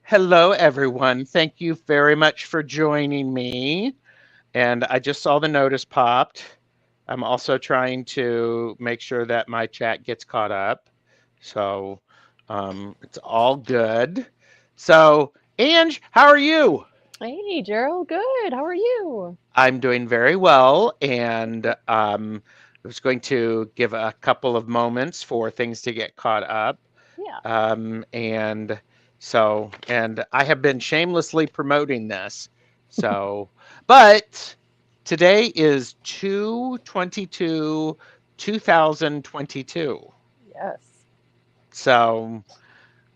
Hello, everyone. Thank you very much for joining me. And I just saw the notice popped. I'm also trying to make sure that my chat gets caught up. So it's all good. So, Ange, how are you? Hey, Gerald, good. How are you? I'm doing very well. And I was going to give a couple of moments for things to get caught up. Yeah. And and I have been shamelessly promoting this. So, but today is 2/22, 2022. Yes. So,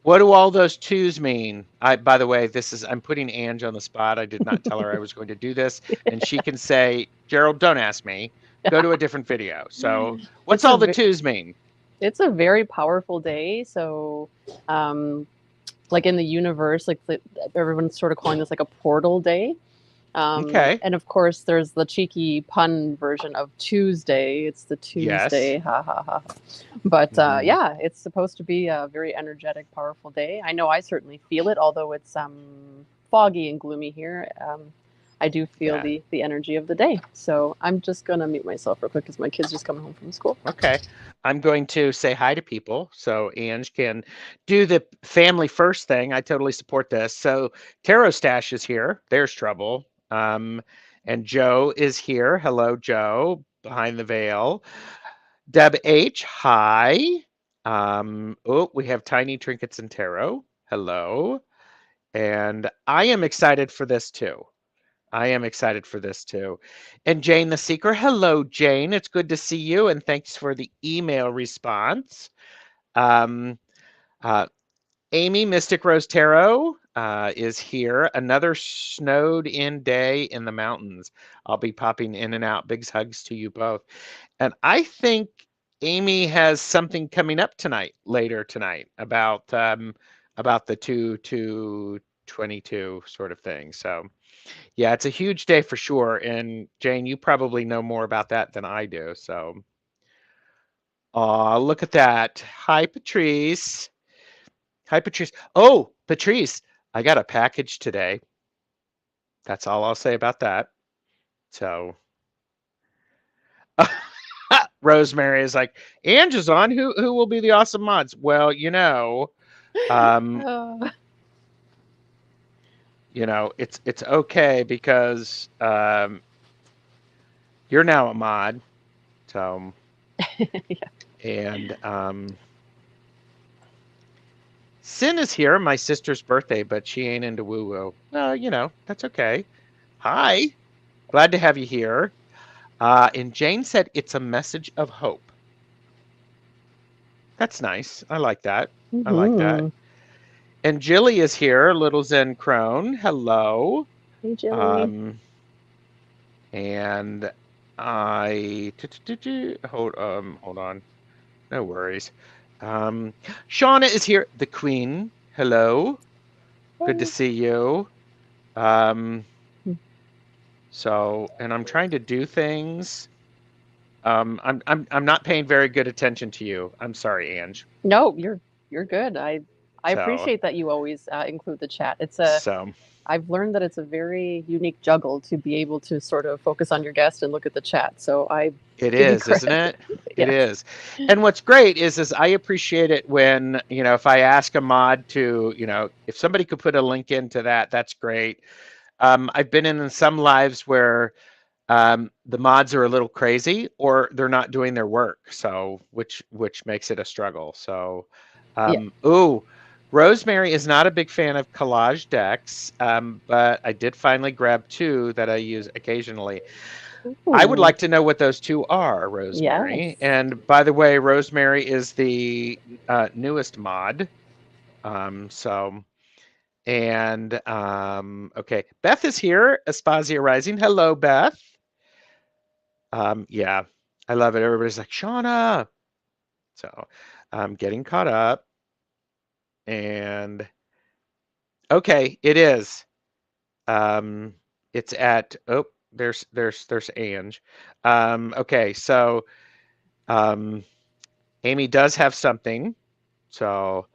what do all those twos mean? By the way, I'm putting Ange on the spot. I did not tell her I was going to do this, and she can say, Gerald, don't ask me. Go to a different video. So, what's It's a all the ve- twos mean? it's a very powerful day. So, um, like in the universe, everyone's sort of calling this like a portal day. Okay. And of course, there's the cheeky pun version of Tuesday. It's the Yes. Tuesday, ha ha ha. But Hmm. yeah, it's supposed to be a very energetic, powerful day. I know I certainly feel it, although it's foggy and gloomy here. I do feel Yeah. the energy of the day. So I'm just gonna mute myself real quick because my kid's just coming home from school. Okay. I'm going to say hi to people so Ange can do the family first thing. I totally support this. So Tarot Stash is here. There's trouble. And Joe is here. Hello, Joe, behind the veil. Deb H, hi. Oh, we have Tiny Trinkets and Tarot. Hello. And I am excited for this too. I am excited for this too. And Jane the Seeker. Hello, Jane. It's good to see you. And thanks for the email response. Um, uh, Amy Mystic Rose Tarot is here. Another snowed in day in the mountains. I'll be popping in and out. Big hugs to you both. And I think Amy has something coming up tonight, later tonight, about the 2/22 sort of thing. So yeah, it's a huge day for sure. And Jane, you probably know more about that than I do. So, look at that. Hi, Patrice. Hi, Patrice. Oh, Patrice, I got a package today. That's all I'll say about that. So, Rosemary is like, Ange is on. Who will be the awesome mods? Well, um, Oh. it's okay because you're now a mod. So, Yeah. and Sin is here, my sister's birthday, but she ain't into woo woo. Well, that's okay. Hi, glad to have you here. And Jane said it's a message of hope. That's nice. I like that. I like that. Hmm. And Jilly is here, little Zen Crone. Hello. Hey, Jilly. Um, and I hold on. No worries. Um, Shauna is here. The Queen. Hello. Good to Hey. see you. Um, and I'm trying to do things. I'm not paying very good attention to you. I'm sorry, Ange. No, you're good. I So, appreciate that you always include the chat. so I've learned that it's a very unique juggle to be able to sort of focus on your guest and look at the chat. So I it give you is, isn't credit. it? It Yes. is. And what's great is I appreciate it when, if I ask a mod to, if somebody could put a link into that, that's great. I've been in some lives where the mods are a little crazy or they're not doing their work, so which makes it a struggle. So Yeah. ooh, Rosemary is not a big fan of collage decks, but I did finally grab two that I use occasionally. I would Ooh. like to know what those two are, Yes. Rosemary. And by the way, Rosemary is the newest mod. So and okay, Beth is here. Aspasia Rising. Hello, Beth. Yeah, I love it. Everybody's like, Shauna. So I'm getting caught up. And okay, it is. Um, it's at there's Ange. Okay, so um Amy does have something. So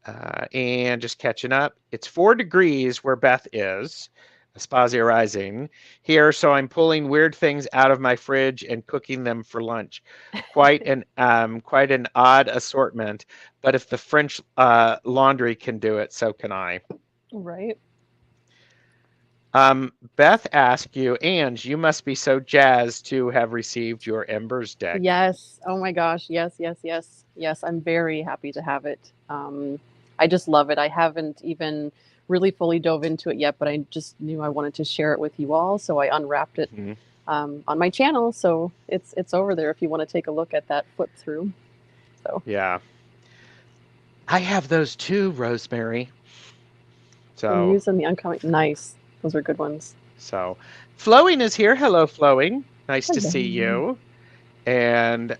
And just catching up. It's 4 degrees where Beth is, Aspasia rising here, so I'm pulling weird things out of my fridge and cooking them for lunch. Quite an odd assortment, but if the French laundry can do it, so can I. Right. Beth asked you, Ange, you must be so jazzed to have received your Embers deck. Yes. Oh my gosh. Yes, yes, yes. Yes, I'm very happy to have it. I just love it. I haven't even really fully dove into it yet, but I just knew I wanted to share it with you all, so I unwrapped it on my channel. So it's over there if you want to take a look at that flip through. So yeah, I have those too, Rosemary. So the Muse and the Uncommon, nice. Those are good ones. So Flowing is here. Hello, Flowing. Nice to Hello. see you. And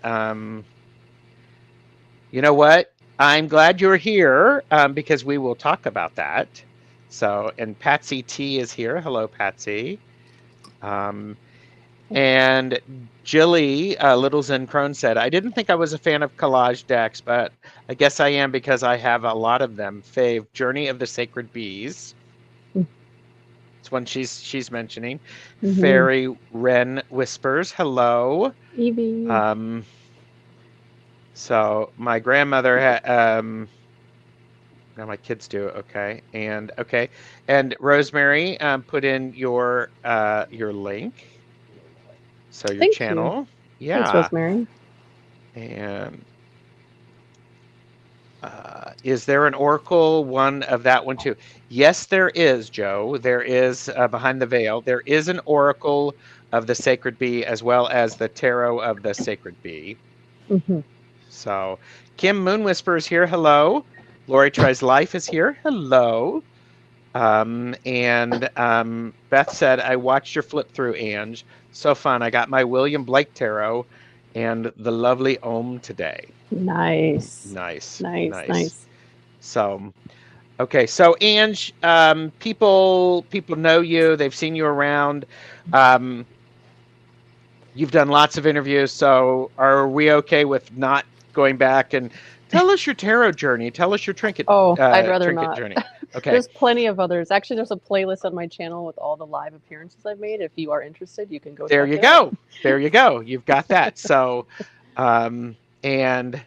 you know what? I'm glad you're here because we will talk about that. So, and Patsy T is here. Hello, Patsy. And Jilly Little Zen Crone said, I didn't think I was a fan of collage decks, but I guess I am because I have a lot of them. Fave, Journey of the Sacred Bees. It's one she's mentioning. Fairy Wren Whispers. Hello. Evie. So my grandmother had now my kids do, okay. And Rosemary put in your link. So your Thank channel. You. Yeah. Thanks, Rosemary. And is there an oracle one of that one too? Yes, there is, Joe. There is behind the veil. There is an oracle of the sacred bee as well as the tarot of the sacred bee. So Kim Moon Whisper is here. Hello. Lori Tries Life is here. Hello. And Beth said, I watched your flip through, Ange. So fun. I got my William Blake Tarot and the lovely Ohm today. Nice. So, okay. So Ange, people know you. They've seen you around. You've done lots of interviews. So are we okay with not going back and tell us your tarot journey? Tell us your trinket. I'd rather not. Journey. Okay. There's plenty of others. Actually, there's a playlist on my channel with all the live appearances I've made. If you are interested, you can go. There you go. There you go. You've got that. So, and Beth,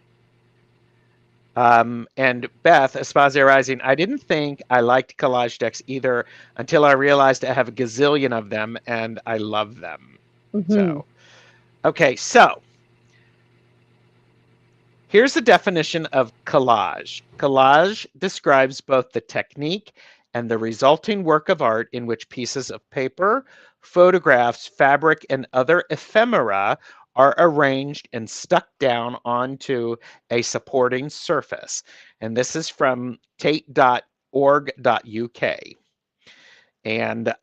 Aspasia Rising, I didn't think I liked collage decks either until I realized I have a gazillion of them and I love them. So, okay, so here's the definition of collage. Collage describes both the technique and the resulting work of art in which pieces of paper, photographs, fabric, and other ephemera are arranged and stuck down onto a supporting surface. And this is from tate.org.uk. And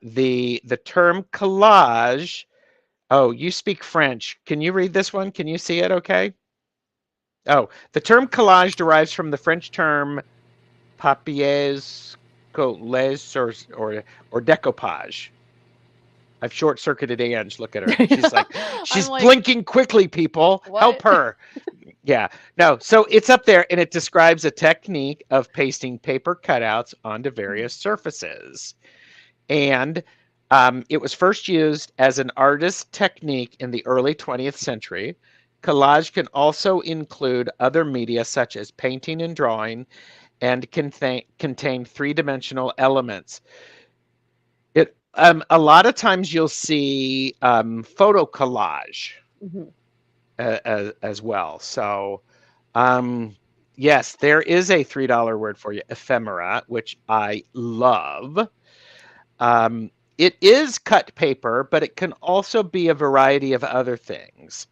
the term collage, oh, you speak French. Can you read this one? Can you see it okay? Oh, the term collage derives from the French term papiers collés or découpage. I've short-circuited Ange. Look at her. She's like, she's blinking quickly, people. What? Help her. Yeah. No, so it's up there, and it describes a technique of pasting paper cutouts onto various surfaces. And it was first used as an artist technique in the early 20th century. Collage can also include other media such as painting and drawing and contain three-dimensional elements. A lot of times you'll see photo collage as well. So yes, there is a $3 word for you, ephemera, which I love. It is cut paper, but it can also be a variety of other things.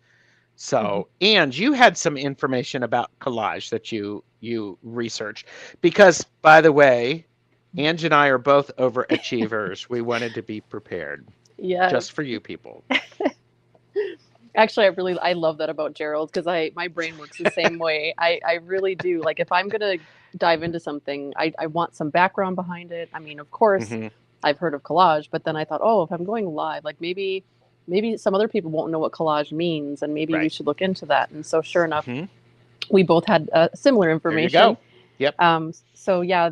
So, Ange, you had some information about collage that you researched because, by the way, Ange and I are both overachievers. We wanted to be prepared. Yeah. Just for you people. Actually, I love that about Gerald because my brain works the same way. I really do. Like if I'm gonna dive into something, I want some background behind it. I mean, of course, I've heard of collage, but then I thought, oh, if I'm going live, like maybe some other people won't know what collage means, and maybe we should look into that. And so, sure enough, we both had similar information. Yep. So yeah,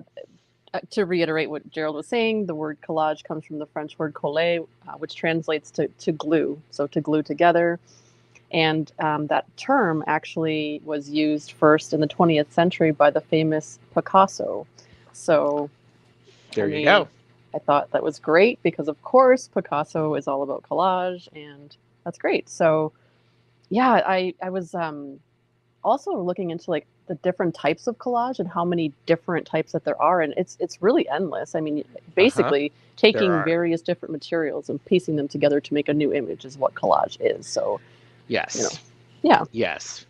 to reiterate what Gerald was saying, the word collage comes from the French word coller, which translates to glue, so to glue together. And that term actually was used first in the 20th century by the famous Picasso. So, There I you mean, go. I thought that was great because, of course, Picasso is all about collage, and that's great. So, yeah, I was also looking into like the different types of collage and how many different types that there are, and it's really endless. I mean, Uh-huh. basically There taking are. various different materials and piecing them together to make a new image is what collage is. So, Yes. yeah. Yes.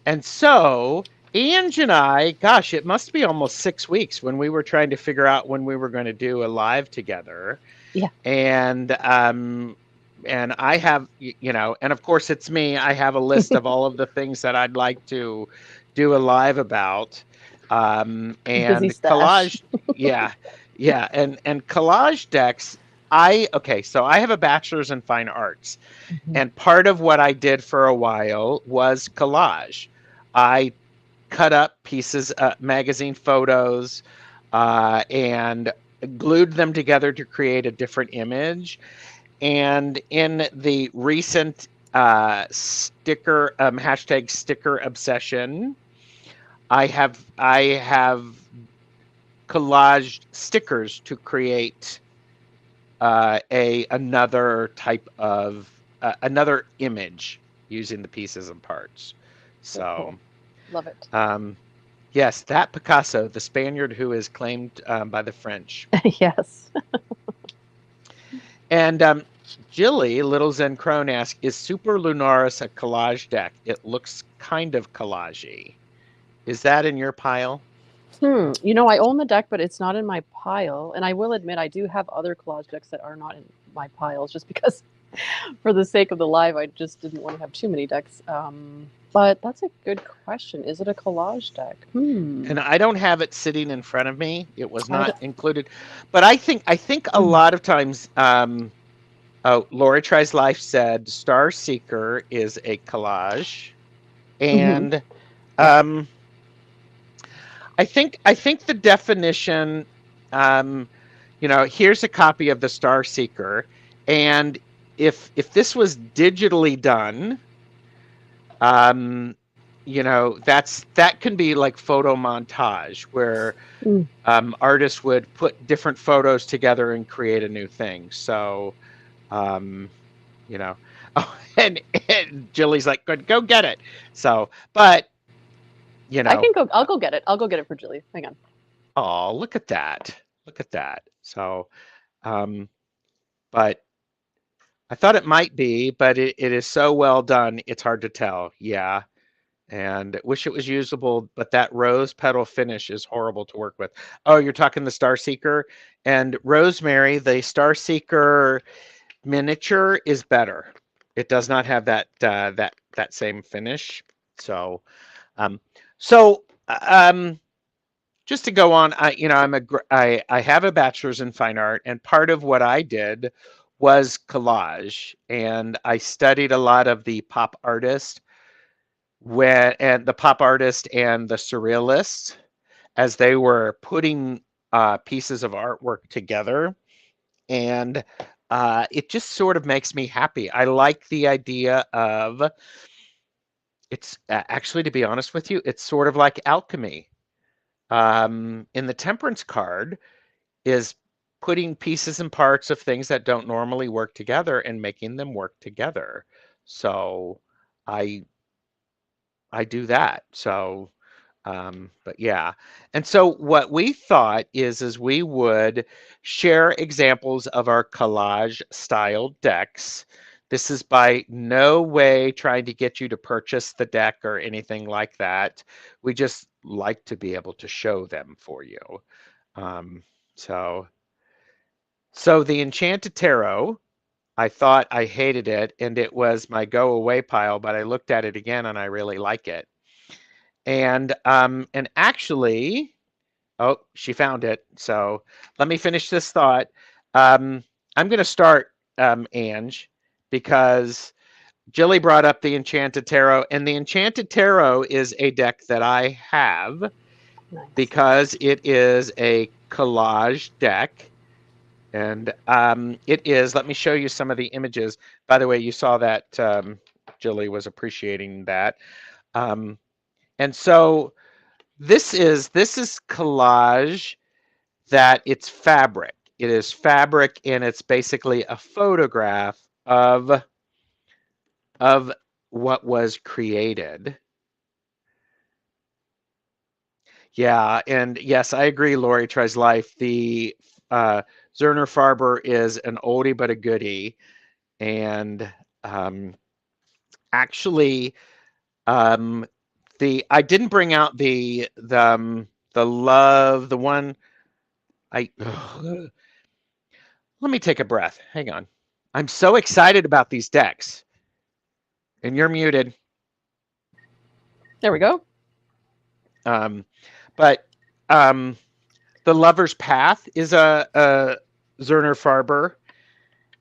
And so Ange and I, gosh, it must be almost 6 weeks when we were trying to figure out when we were going to do a live together. Yeah. And I have, and of course it's me. I have a list of all of the things that I'd like to do a live about. Busy And stash. yeah, yeah, and collage decks. So I have a bachelor's in fine arts, Mhm. and part of what I did for a while was collage. I cut up pieces, magazine photos, and glued them together to create a different image. And in the recent sticker hashtag sticker obsession, I have collaged stickers to create a another type of another image using the pieces and parts. Very So cool. Love it. yes, that Picasso, the Spaniard who is claimed by the French. Yes. And Jilly, Little Zen Crone asks, is Super Lunaris a collage deck? It looks kind of collagey. Is that in your pile? I own the deck, but it's not in my pile. And I will admit, I do have other collage decks that are not in my piles, just because, for the sake of the live, I just didn't want to have too many decks. But that's a good question. Is it a collage deck? And I don't have it sitting in front of me. It was I not don't, included. But I think a lot of times oh, Lori Tries Life said Star Seeker is a collage. Mhm. And Yeah. um I think the definition, um, here's a copy of the Star Seeker, and if this was digitally done, um, that can be like photo montage where Mm. artists would put different photos together and create a new thing. So, um, you know, oh, and Jilly's like, go get it. So, but you I know, can go. I'll go get it. I'll go get it for Julie. Hang on. oh, look at that. Look at that. So, um, but I thought it might be, but it is so well done, it's hard to tell. Yeah. And wish it was usable, but that rose petal finish is horrible to work with. Oh, you're talking the Star Seeker and Rosemary, the Star Seeker miniature is better. It does not have that same finish. So, um, so um, just to go on, I have a bachelor's in fine art, and part of what I did was collage, and I studied a lot of the pop artist and the surrealists as they were putting pieces of artwork together, and it just sort of makes me happy. I like the idea of it's actually, to be honest with you, it's sort of like alchemy. In the Temperance card is putting pieces and parts of things that don't normally work together and making them work together. So I I do that. So but yeah. And so what we thought is we would share examples of our collage style decks. This is by no way trying to get you to purchase the deck or anything like that. We just like to be able to show them for you. Um, so so the Enchanted Tarot, I thought I hated it and it was my go away pile, but I looked at it again and I really like it. And actually, oh, she found it. So let me finish this thought. I'm going to start, Ange, because Jilly brought up the Enchanted Tarot, and the Enchanted Tarot is a deck that I have, Nice. because it is a collage deck. And it is, let me show you some of the images. By the way, you saw that Jilly was appreciating that. And so this is collage that it's fabric. It is fabric, and it's basically a photograph of what was created. Yeah, and yes, I agree, Lori Tries Life. The Zerner Farber is an oldie but a goodie. And actually, I didn't bring out the love, the one I let me take a breath. Hang on. I'm so excited about these decks. And you're muted. There we go. But the Lover's Path is a Zerner Farber.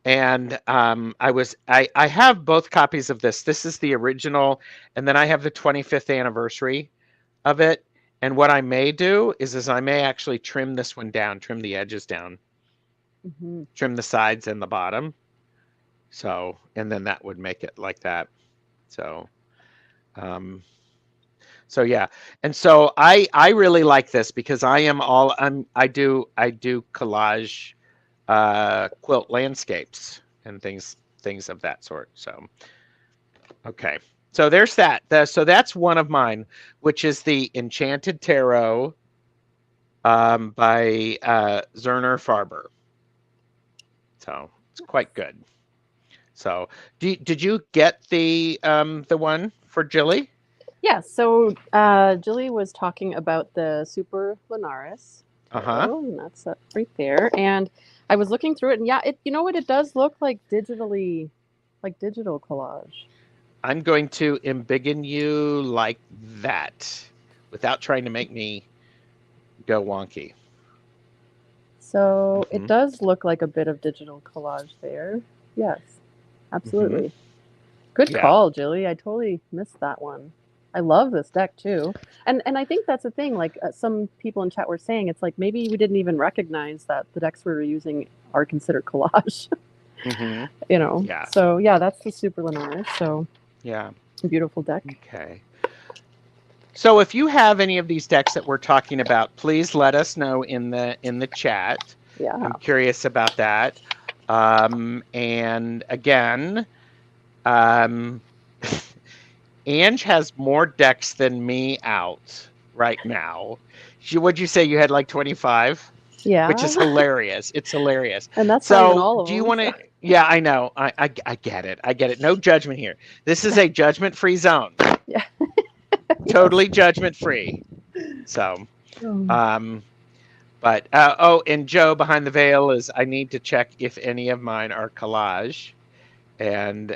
And I have both copies of this. This is the original, and then I have the 25th anniversary of it. And what I may do is I may actually trim this one down, trim the edges down, trim the sides and the bottom. So, and then that would make it like that. So, so yeah. And so I really like this because I do collage quilt landscapes and things of that sort. So, okay. So there's that. So that's one of mine, which is the Enchanted Tarot by Zerner Farber. So it's quite good. So did you get the one for Jilly? Yeah, so Jilly was talking about the Super Lunaris. And that's right there. And I was looking through it, and yeah, you know what? It does look like digital collage. I'm going to embiggen you like that without trying to make me go wonky. So it does look like a bit of digital collage there. Yes, absolutely. Good call, Jilly. I totally missed that one. I love this deck too. And I think that's the thing, like some people in chat were saying, it's like maybe we didn't even recognize that the decks we were using are considered collage. You know. Yeah. So yeah, that's the Super Lunaris. So yeah, beautiful deck. Okay. So if you have any of these decks that we're talking about, please let us know in the chat. Yeah. I'm curious about that. And again, Ange has more decks than me out right now. What'd you say? You had like 25? Yeah. Which is hilarious. It's hilarious. And that's not even all of them. Do you want to? Yeah, I know. I get it. I get it. No judgment here. This is a judgment-free zone. Yeah. Totally judgment-free. So, but and Joe behind the veil is. I need to check if any of mine are collage, and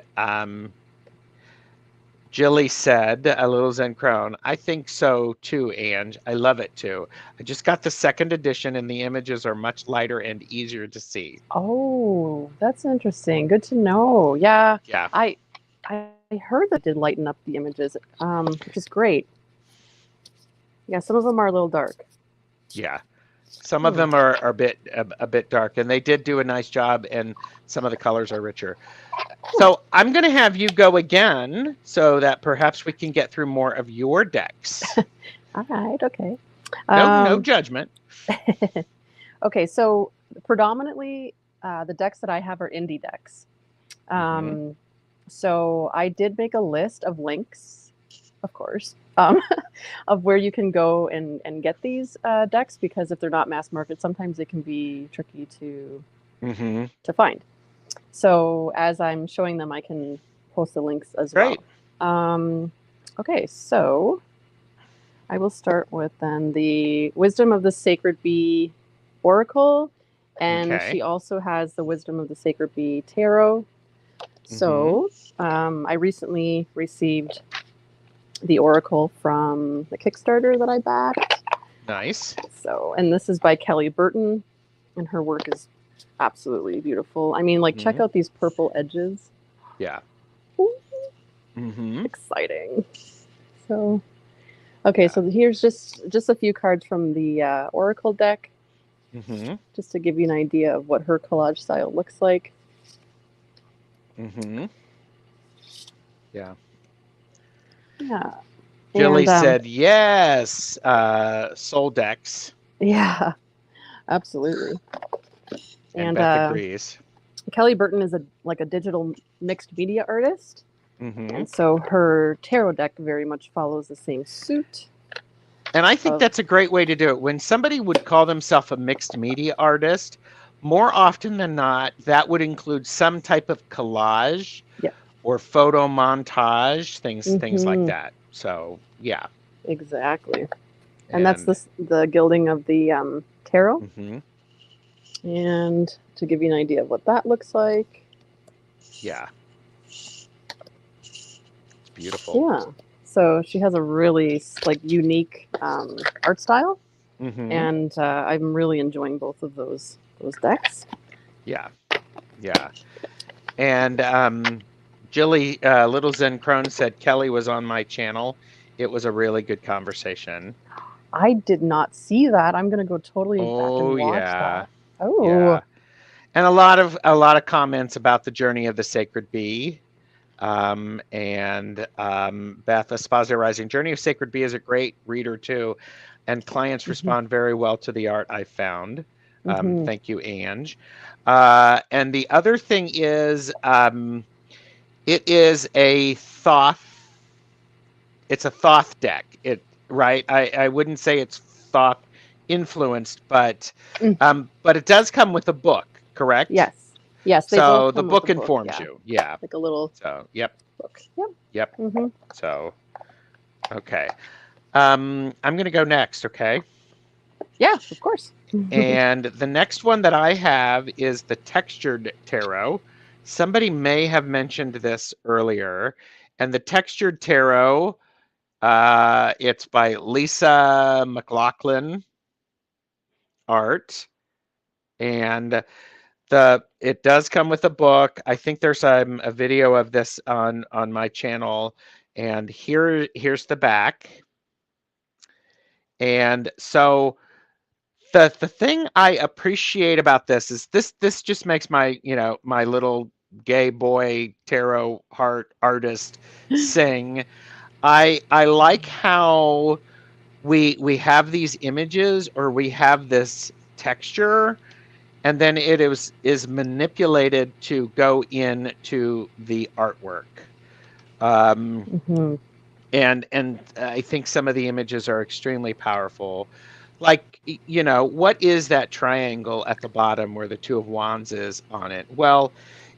Jilly said, a little Zen Crone, I think so too, Ange. I love it too. I just got the second edition and the images are much lighter and easier to see. Oh, that's interesting. Good to know. Yeah. Yeah. I heard that did lighten up the images, which is great. Yeah, some of them are a little dark. Yeah. Some of them are a bit dark, and they did do a nice job, and some of the colors are richer. So I'm going to have you go again so that perhaps we can get through more of your decks. All right. Okay. No judgment. Okay. So predominantly the decks that I have are indie decks. So I did make a list of links, of course, of where you can go and get these decks, because if they're not mass market, sometimes it can be tricky to find. So as I'm showing them, I can post the links as well. Okay, so I will start with then the Wisdom of the Sacred Bee Oracle, and she also has the Wisdom of the Sacred Bee Tarot. So I recently received the Oracle from the Kickstarter that I backed. Nice. So, and this is by Kelly Burton, and her work is absolutely beautiful. I mean, like, check out these purple edges. Yeah. Exciting. So, Okay, Yeah. so here's just a few cards from the Oracle deck, Mm-hmm. just to give you an idea of what her collage style looks like. Mm-hmm. Yeah. Yeah, Jilly and said yes. Soul decks, yeah, absolutely. and And Beth agrees. Kelly Burton is a digital mixed media artist, Mm-hmm. and so her tarot deck very much follows the same suit. And I think Of that's a great way to do it. When somebody would call themselves a mixed media artist, more often than not, that would include some type of collage yeah, or photo montage, things like mm-hmm, that. So yeah, exactly. And that's and the gilding of the tarot. mm-hmm. And to give you an idea of what that looks like, Yeah, it's beautiful. yeah. So she has a really unique art style, Mm-hmm. and I'm really enjoying both of those decks. Yeah, yeah. And Jilly Little Zen Crone said Kelly was on my channel. It was a really good conversation. I did not see that. I'm gonna go totally back and Oh watch yeah, that. Oh, yeah. And a lot of comments about the journey of the sacred bee. And Beth Esposito Rising Journey of Sacred Bee is a great reader too, and clients mm-hmm, respond very well to the art I found. mm-hmm. Thank you, Ange. And the other thing is, it is a Thoth. It's a Thoth deck. It right. I wouldn't say it's Thoth influenced, Mm, but it does come with a book, correct? yes, yes, they both So the come with a book book. informs Yeah, you. Yeah. like a little So yep, book. Yep. yep. Mm-hmm. So okay. I'm gonna go next, okay? Yeah, of course. And the next one that I have is the Textured Tarot. Somebody may have mentioned this earlier, and the Textured Tarot, it's by Lisa McLaughlin Art, and it does come with a book. I think there's a video of this on my channel, and here's the back. And so the thing I appreciate about this is this just makes my little gay boy tarot heart artist sing. I like how we have these images, or we have this texture, and then is manipulated to go into the artwork. Um, Mm-hmm. and I think some of the images are extremely powerful. Like, what is that triangle at the bottom where the Two of Wands is on it? Well,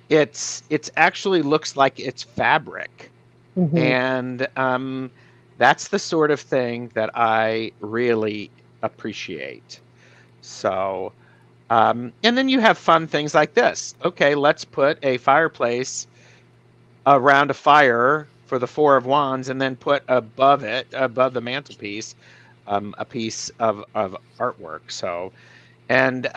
it's actually looks like it's fabric, Mm-hmm. and that's the sort of thing that I really appreciate. So, and then you have fun things like this. Okay, let's put a fireplace around a fire for the Four of Wands, and then put above the mantelpiece, a piece of artwork. So, and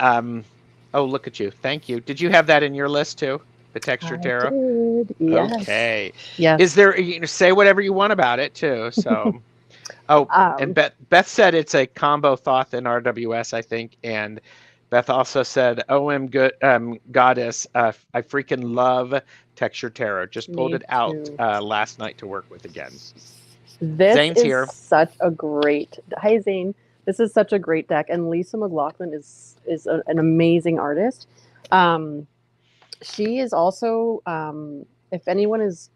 oh, look at you! Thank you. Did you have that in your list too? The texture I tarot. did. Yes. Okay. Is Yes. there? Say whatever you want about it too. So, oh, and Um, Beth said it's a combo Thoth and RWS, I think, and Beth also said, "OM good goddess, I freaking love texture tarot. Just pulled Me it out too. last night to work with again." This Zane's is here. such a great. Hi Zane. This is such a great deck, and Lisa McLaughlin is an amazing artist. Um, she is also, if anyone is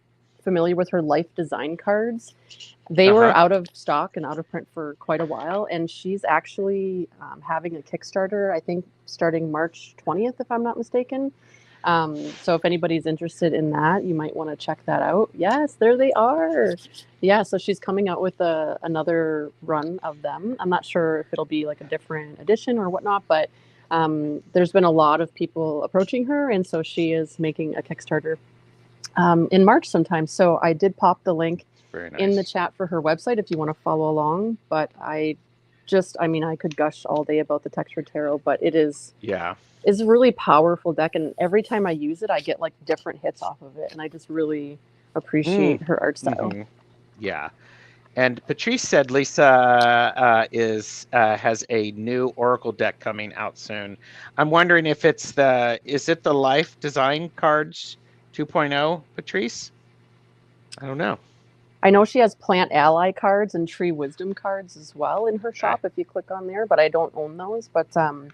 familiar with her life design cards, they Uh were huh. out of stock and out of print for quite a while, and she's actually having a Kickstarter, I think, starting March 20th, if I'm not mistaken. So if anybody's interested in that, you might want to check that out. Yes, there they are. Yeah, so she's coming out with another run of them. I'm not sure if it'll be like a different edition or whatnot, but there's been a lot of people approaching her, and so she is making a Kickstarter in March sometime. So I did pop the link Very in the nice. chat for her website if you want to follow along. But I mean, I could gush all day about the texture tarot, but Yeah. is a really powerful deck, and every time I use it, I get like different hits off of it, and I just really Mm. appreciate her art style. Mm-hmm. Yeah. And Patrice said Lisa has a new Oracle deck coming out soon. I'm wondering if is it the Life Design Cards 2.0, Patrice? I don't know. I know she has Plant Ally cards and Tree Wisdom cards as well in her shop if you click on there, but I don't own those. But I'm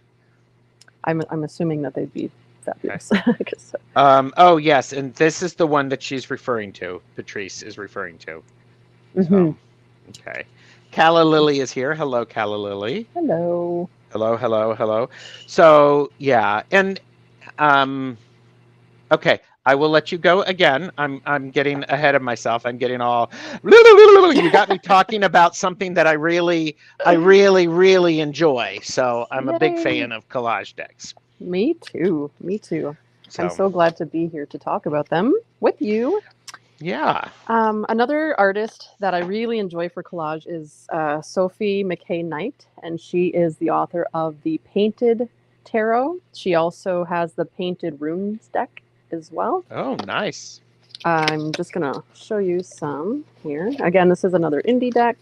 assuming that they'd be fabulous. Okay. Oh yes, and this is the one that she's referring to. Patrice is referring to. So, okay. Calla Lily is here. Hello, Calla Lily. Hello. Hello. So yeah, and okay, I will let you go again. I'm getting ahead of myself. I'm getting all you got me talking about something that I really enjoy. So I'm a big fan of collage decks. Me too. So, I'm so glad to be here to talk about them with you. Yeah. Another artist that I really enjoy for collage is Sophie Mckay Knight, and she is the author of the Painted Tarot. She also has the Painted Runes deck as well. Oh, nice. I'm just going to show you some here. Again, this is another indie deck.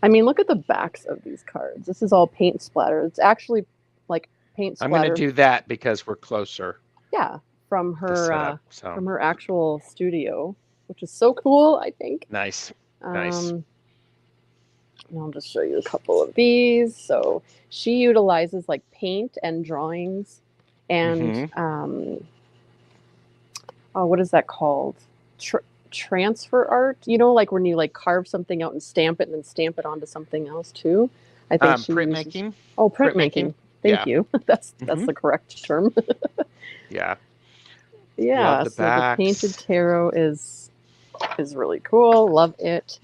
I mean, look at the backs of these cards. This is all paint splatter. It's actually like paint splatter. I'm going to do that because we're closer. Yeah, from her from her actual studio, which is so cool, I think. Nice. And I'll just show you a couple of these. So she utilizes like paint and drawings and what is that called? Transfer art, you know, like when you like carve something out and stamp it and then stamp it onto something else too. I think printmaking. Oh, printmaking. Thank you. That's the correct term. Yeah. Yeah. So the Painted Tarot is really cool. Love it.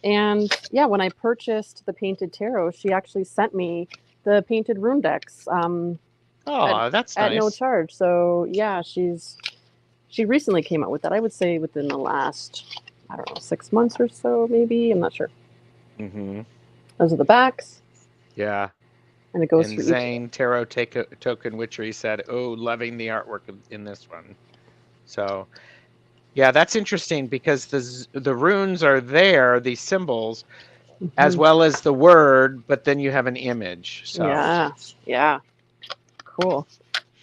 And yeah, when I purchased the Painted Tarot, she actually sent me the Painted Rune decks. That's nice. At no charge. So yeah, she recently came out with that. I would say within the last, I don't know, 6 months or so, maybe. I'm not sure. Those are the backs. Yeah. And it goes and through Zane Tarot Token Witchery said, "Oh, loving the artwork in this one." So, yeah, that's interesting because the runes are there, these symbols, as well as the word, but then you have an image. So yeah, cool,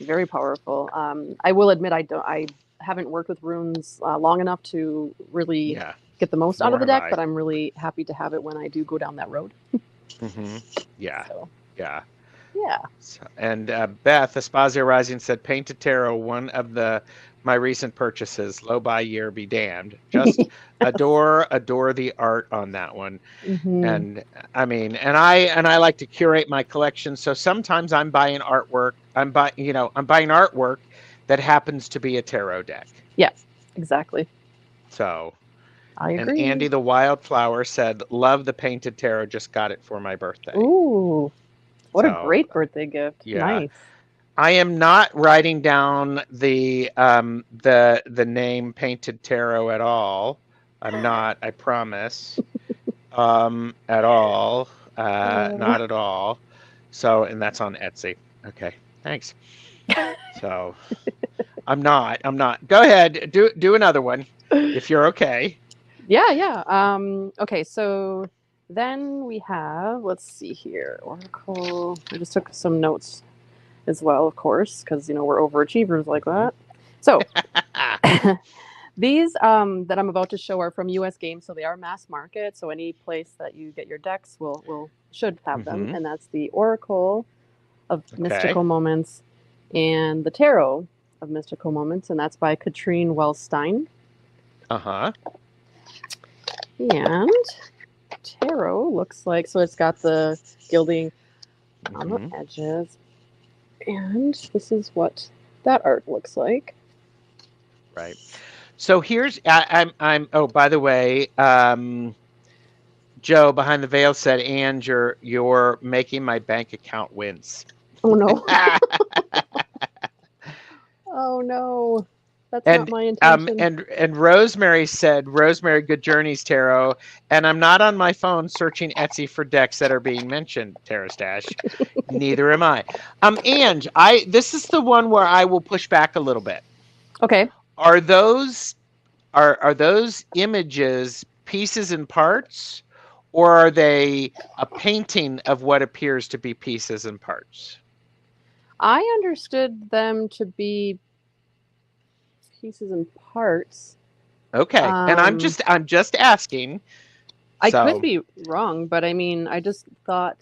very powerful. I will admit I haven't worked with runes long enough to really get the most out of the deck, but I'm really happy to have it when I do go down that road. Yeah. So. Yeah. So, and Beth Espazio Rising said, "Painted Tarot, one of my recent purchases. Low buy year be damned. Just adore the art on that one." And I mean, and I like to curate my collection. So sometimes I'm buying artwork. I'm buying artwork that happens to be a tarot deck. Yeah, exactly. So. I agree. And Andy the Wildflower said, "Love the Painted Tarot. Just got it for my birthday." Ooh. What a great birthday gift! Yeah. Nice. I am not writing down the name Painted Tarot at all. I'm not. I promise. At all. Not at all. So, and that's on Etsy. Okay. Thanks. So, I'm not. Go ahead. Do another one if you're okay. Yeah. Okay. So. Then we have, let's see here, Oracle. I just took some notes as well, of course, because, you know, we're overachievers like that. So these that I'm about to show are from US Games, so they are mass market. So any place that you get your decks should have them. And that's the Oracle of Mystical Moments and the Tarot of Mystical Moments, and that's by Katrine Wellstein. And tarot looks like, so it's got the gilding on the edges, and this is what that art looks like. Right. So here's I'm oh, by the way, Joe behind the veil said, "And you're making my bank account wince." Oh no. Oh no. That's not my intention. And Rosemary said, "Rosemary, good journeys, Tarot. And I'm not on my phone searching Etsy for decks that are being mentioned, Tarot Stash. Neither am I." Ange, this is the one where I will push back a little bit. Okay. Are those images pieces and parts, or are they a painting of what appears to be pieces and parts? I understood them to be pieces and parts. Okay, and I'm just asking. I could So, be wrong, but I mean, I just thought,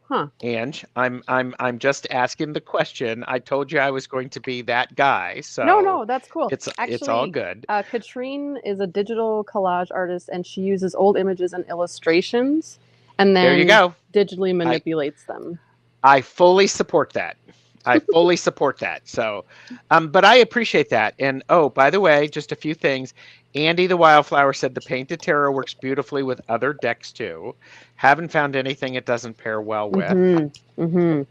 huh? Ange, I'm just asking the question. I told you I was going to be that guy, No, so no, that's cool. it's all Actually, good. Katrine is a digital collage artist, and she uses old images and illustrations, and There you then go. digitally I manipulates them. I fully support that. I fully support that. So, but I appreciate that. And oh, by the way, just a few things. Andy the Wildflower said the painted tarot works beautifully with other decks too. Haven't found anything it doesn't pair well with. Mm-hmm. Mm-hmm.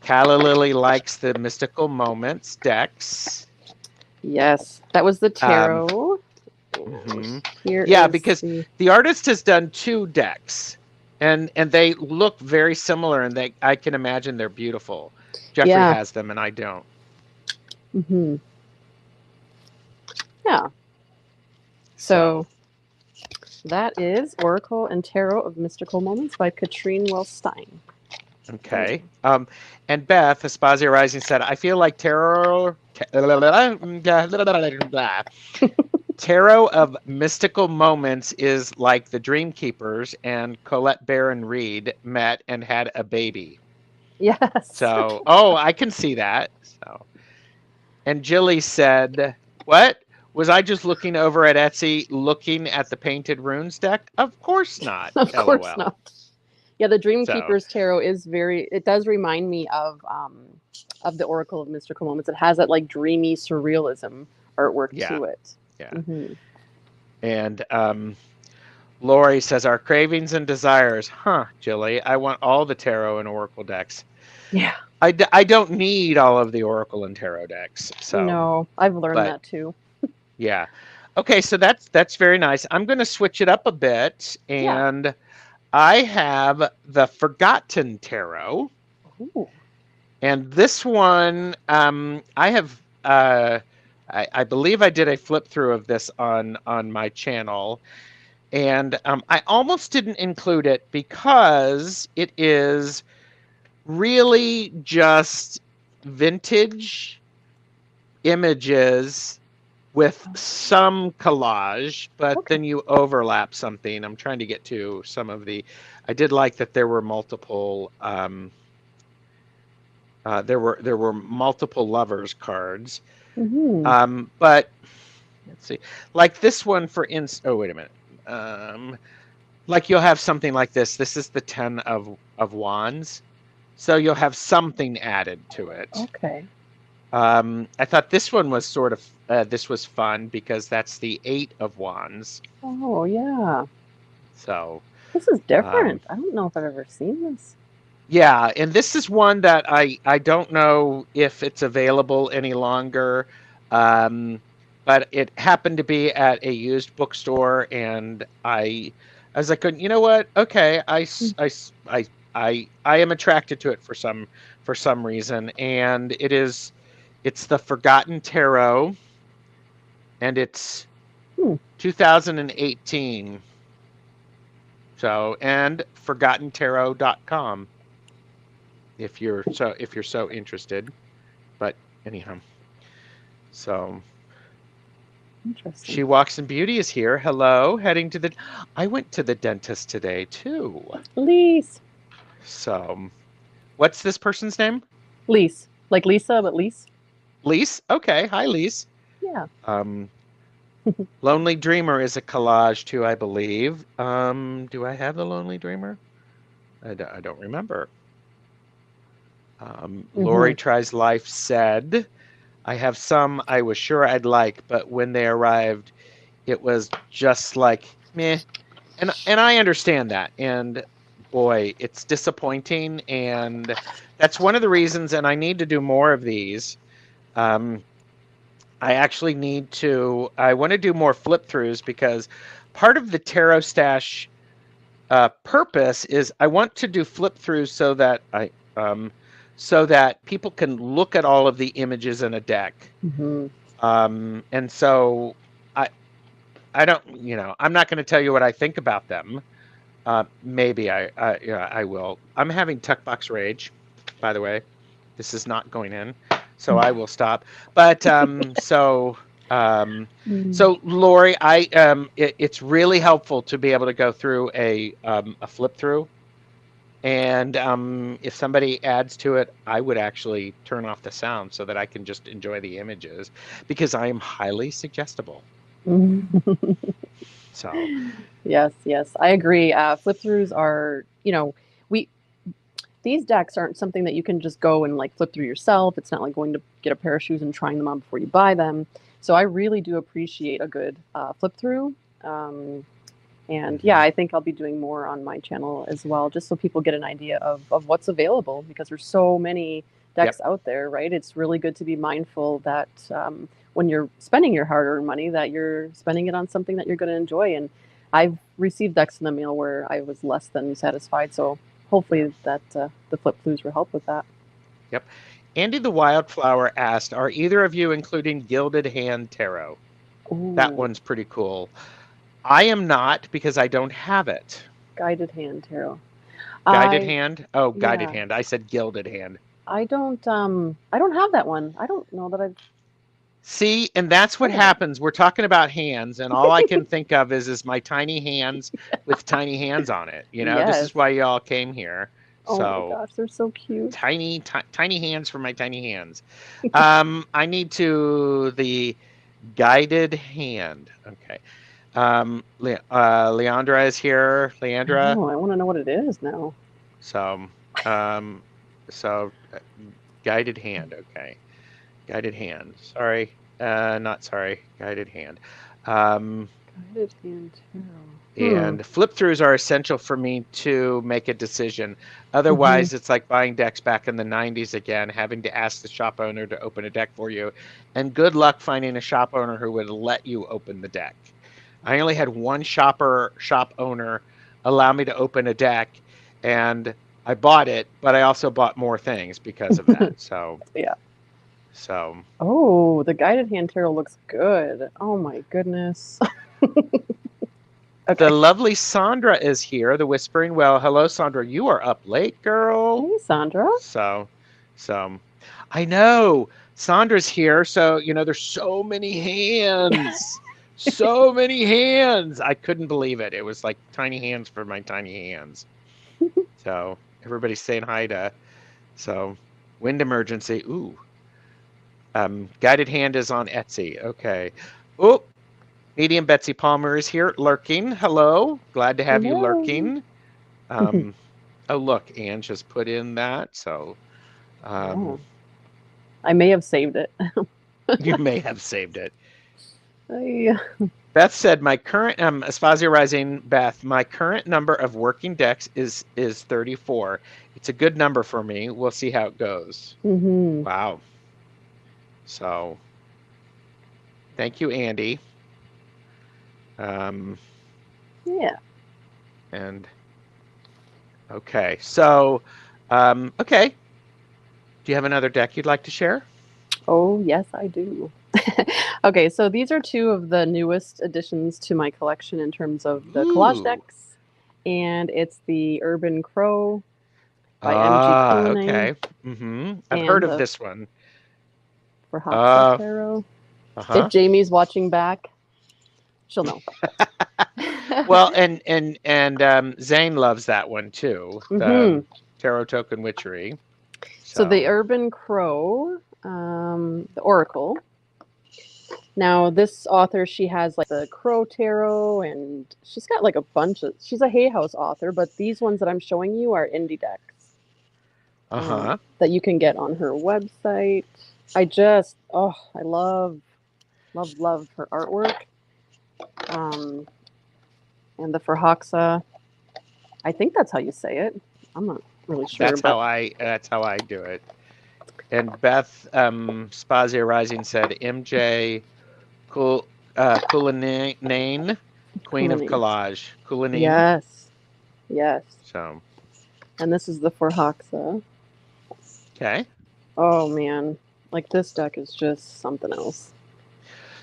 Calla Lily likes the mystical moments decks. Yes, that was the Um, tarot. mhm. Here Yeah, is because the artist has done 2 decks, and they look very similar, and I can imagine they're beautiful. Jeffrey yeah. has them, and I don't. Mm-hmm. Yeah. So, So that is Oracle and Tarot of Mystical Moments by Katrine Wellstein. okay. And Beth, Aspasia Rising said, I feel like Tarot of Mystical Moments is like the Dream Keepers and Colette Baron Reed met and had a baby. Yes. So, oh, I can see that. So, and Jilly said, what? Was I just looking over at Etsy looking at the painted runes deck? Of course not. Of course LOL. not. Yeah, the Dream So, Keepers Tarot is it does remind me of the Oracle of Mystical Moments. It has that like dreamy surrealism artwork yeah. to it. Yeah. Mm-hmm. And Lori says, our cravings and desires. Huh, Jilly, I want all the tarot and oracle decks. Yeah. I don't need all of the oracle and tarot decks. So, no, I've learned that too. Yeah. Okay, so that's very nice. I'm going to switch it up a bit, and Yeah. I have the Forgotten Tarot. Ooh. And this one, I have, I believe I did a flip through of this on my channel, and I almost didn't include it because it is really just vintage images with some collage, but Okay. then you overlap something. I'm trying to get to some of the. I did like that there were multiple. There were multiple lovers cards. Mm-hmm. But let's see, like this one for instance. Oh, wait a minute. Like you'll have something like this. This is the 10 of wands, so you'll have something added to it. Okay. I thought this one was sort of this was fun because that's the 8 of wands. Oh yeah. So this is different. I don't know if I've ever seen this. Yeah, and this is one that I don't know if it's available any longer, but it happened to be at a used bookstore, and I was like, you know what? Okay, I am attracted to it for some reason, and it's the Forgotten Tarot, and it's 2018. So, and ForgottenTarot.com. If you're so interested, but anyhow, so Interesting. She Walks in Beauty is here. Hello, heading to the. I went to the dentist today too. Lise. So, what's this person's name? Lise, like Lisa, but Lise. Lise. Okay, hi Lise. Yeah. Lonely Dreamer is a collage too, I believe. Do I have the Lonely Dreamer? I don't remember. Lori Tries Life said, I have some I was sure I'd like, but when they arrived, it was just like meh. And I understand that. And boy, it's disappointing. And that's one of the reasons. And I need to do more of these. I actually I want to do more flip throughs because part of the Tarot Stash purpose is I want to do flip throughs so that people can look at all of the images in a deck. And so I don't, you know, I'm not going to tell you what I think about them. Maybe yeah, I will. I'm having tuck box rage, by the way. This is not going in, so I will stop. But so Lori, it's really helpful to be able to go through a flip through, and if somebody adds to it, I would actually turn off the sound so that I can just enjoy the images because I am highly suggestible. So Yes, yes, I agree. Flip throughs are, you know, we these decks aren't something that you can just go and like flip through yourself. It's not like going to get a pair of shoes and trying them on before you buy them. So I really do appreciate a good flip through. And yeah, I think I'll be doing more on my channel as well, just so people get an idea of what's available because there's so many decks out there, right? It's really good to be mindful that when you're spending your hard-earned money, that you're spending it on something that you're going to enjoy. And I've received decks in the mail where I was less than satisfied. So hopefully that the flip throughs will help with that. Yep. Andy the Wildflower asked, "Are either of you including Gilded Hand Tarot?" Ooh. That one's pretty cool. I am not because I don't have it. Guided Hand Tarot. Guided Hand? Oh, Guided Yeah. Hand. I said Gilded Hand. I don't have that one. I don't know that I've See, and that's what happens. We're talking about hands, and all I can think of is my tiny hands with tiny hands on it. You know, this is why y'all came here. Oh So, my gosh, they're so cute. Tiny hands for my tiny hands. I need to the Guided Hand. Okay. Leandra is here. Leandra. Oh, I want to know what it is now. So, Guided Hand. Okay. Guided Hand. Sorry. Not sorry. Guided Hand. Guided Hand Tarot. And flip throughs are essential for me to make a decision. Otherwise, it's like buying decks back in the 90s again, having to ask the shop owner to open a deck for you. And good luck finding a shop owner who would let you open the deck. I only had one shop owner allow me to open a deck, and I bought it, but I also bought more things because of that. So yeah. So. Oh, the Guided Hand Tarot looks good. Oh my goodness. Okay. The lovely Sandra is here, the Whispering Well. Hello, Sandra. You are up late, girl. Hey, Sandra. So, I know. Sandra's here, so, you know, there's so many hands. So many hands. I couldn't believe it. It was like tiny hands for my tiny hands. So, everybody's saying hi to, so, Wind Emergency. Ooh. Guided Hand is on Etsy. Okay. Oh, Medium Betsy Palmer is here, lurking. Hello, glad to have you lurking. Oh, look, Anne just put in that. So, I may have saved it. You may have saved it. Beth said, "My current Aspasia Rising, Beth. My current number of working decks is 34. It's a good number for me. We'll see how it goes." Wow. So, thank you, Andy. Yeah. And okay, so okay. Do you have another deck you'd like to share? Oh, yes, I do. Okay, so these are two of the newest additions to my collection in terms of the collage decks. And it's the Urban Crow by MG Okay. I've heard of this one. For Hawks Tarot. If Jamie's watching back, she'll know. Well, and Zane loves that one too. The Tarot Token Witchery. So the Urban Crow, the Oracle. Now this author, she has like the Crow Tarot, and she's got like a bunch of. She's a Hay House author, but these ones that I'm showing you are indie decks. That you can get on her website. I love her artwork. And the Forhaxa, I think that's how you say it. I'm not really sure. That's how I do it. And Beth Spazia Rising said MJ Kulanane, Queen of Collage. Kulanane. Yes. So. And this is the Forhaxa. Okay. Oh man, like this deck is just something else.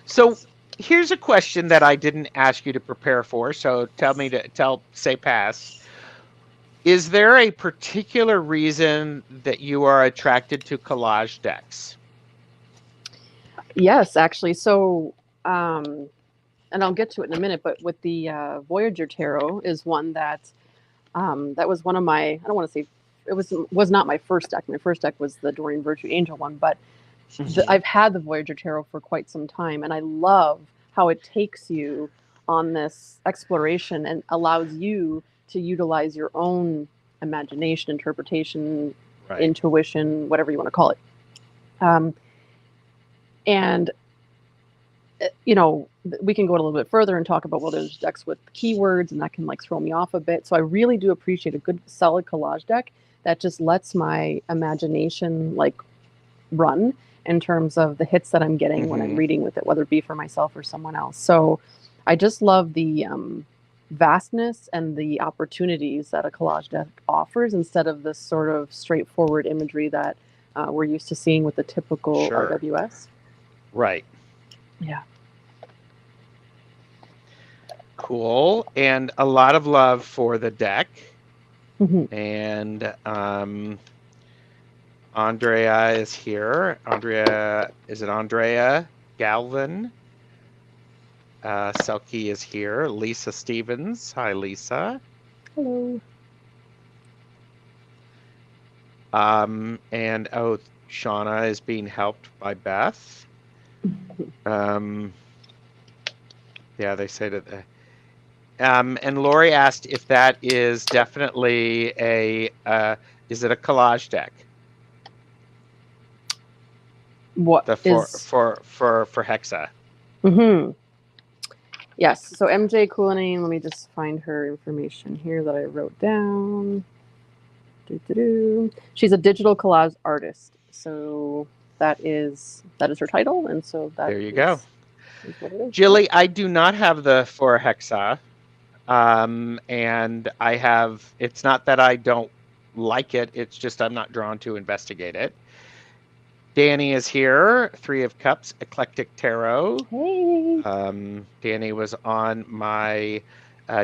So here's a question that I didn't ask you to prepare for, so tell me to say pass. Is there a particular reason that you are attracted to collage decks? Yes, actually. So, and I'll get to it in a minute, but with the Voyager Tarot is one that that was one of my, I don't want to say, it was not my first deck. My first deck was the Doreen Virtue Angel one, but I've had the Voyager Tarot for quite some time, and I love how it takes you on this exploration and allows you to utilize your own imagination, interpretation, Right. intuition, whatever you want to call it. And you know, we can go a little bit further and talk about, well, there's decks with keywords, and that can like throw me off a bit. So I really do appreciate a good, solid collage deck that just lets my imagination like run in terms of the hits that I'm getting when I'm reading with it, whether it be for myself or someone else. So I just love the vastness and the opportunities that a collage deck offers instead of this sort of straightforward imagery that we're used to seeing with the typical RWS. Right. Yeah. Cool. And a lot of love for the deck. Mm-hmm. And Andrea is here. Is it Andrea Galvin? Selkie is here. Lisa Stevens. Hi, Lisa. Hello. And oh, Shauna is being helped by Beth. Yeah, they say that. And Lori asked if that is definitely is it a collage deck? What for is Hexa? Mm-hmm. Yes. So MJ Coolname. Let me just find her information here that I wrote down. Doo-doo-doo. She's a digital collage artist. So that is her title, and so that there you go. Is what it is. Jilly, I do not have the for Hexa, and I have. It's not that I don't like it. It's just I'm not drawn to investigate it. Danny is here. 3 of Cups, Eclectic Tarot. Hey. Danny was on my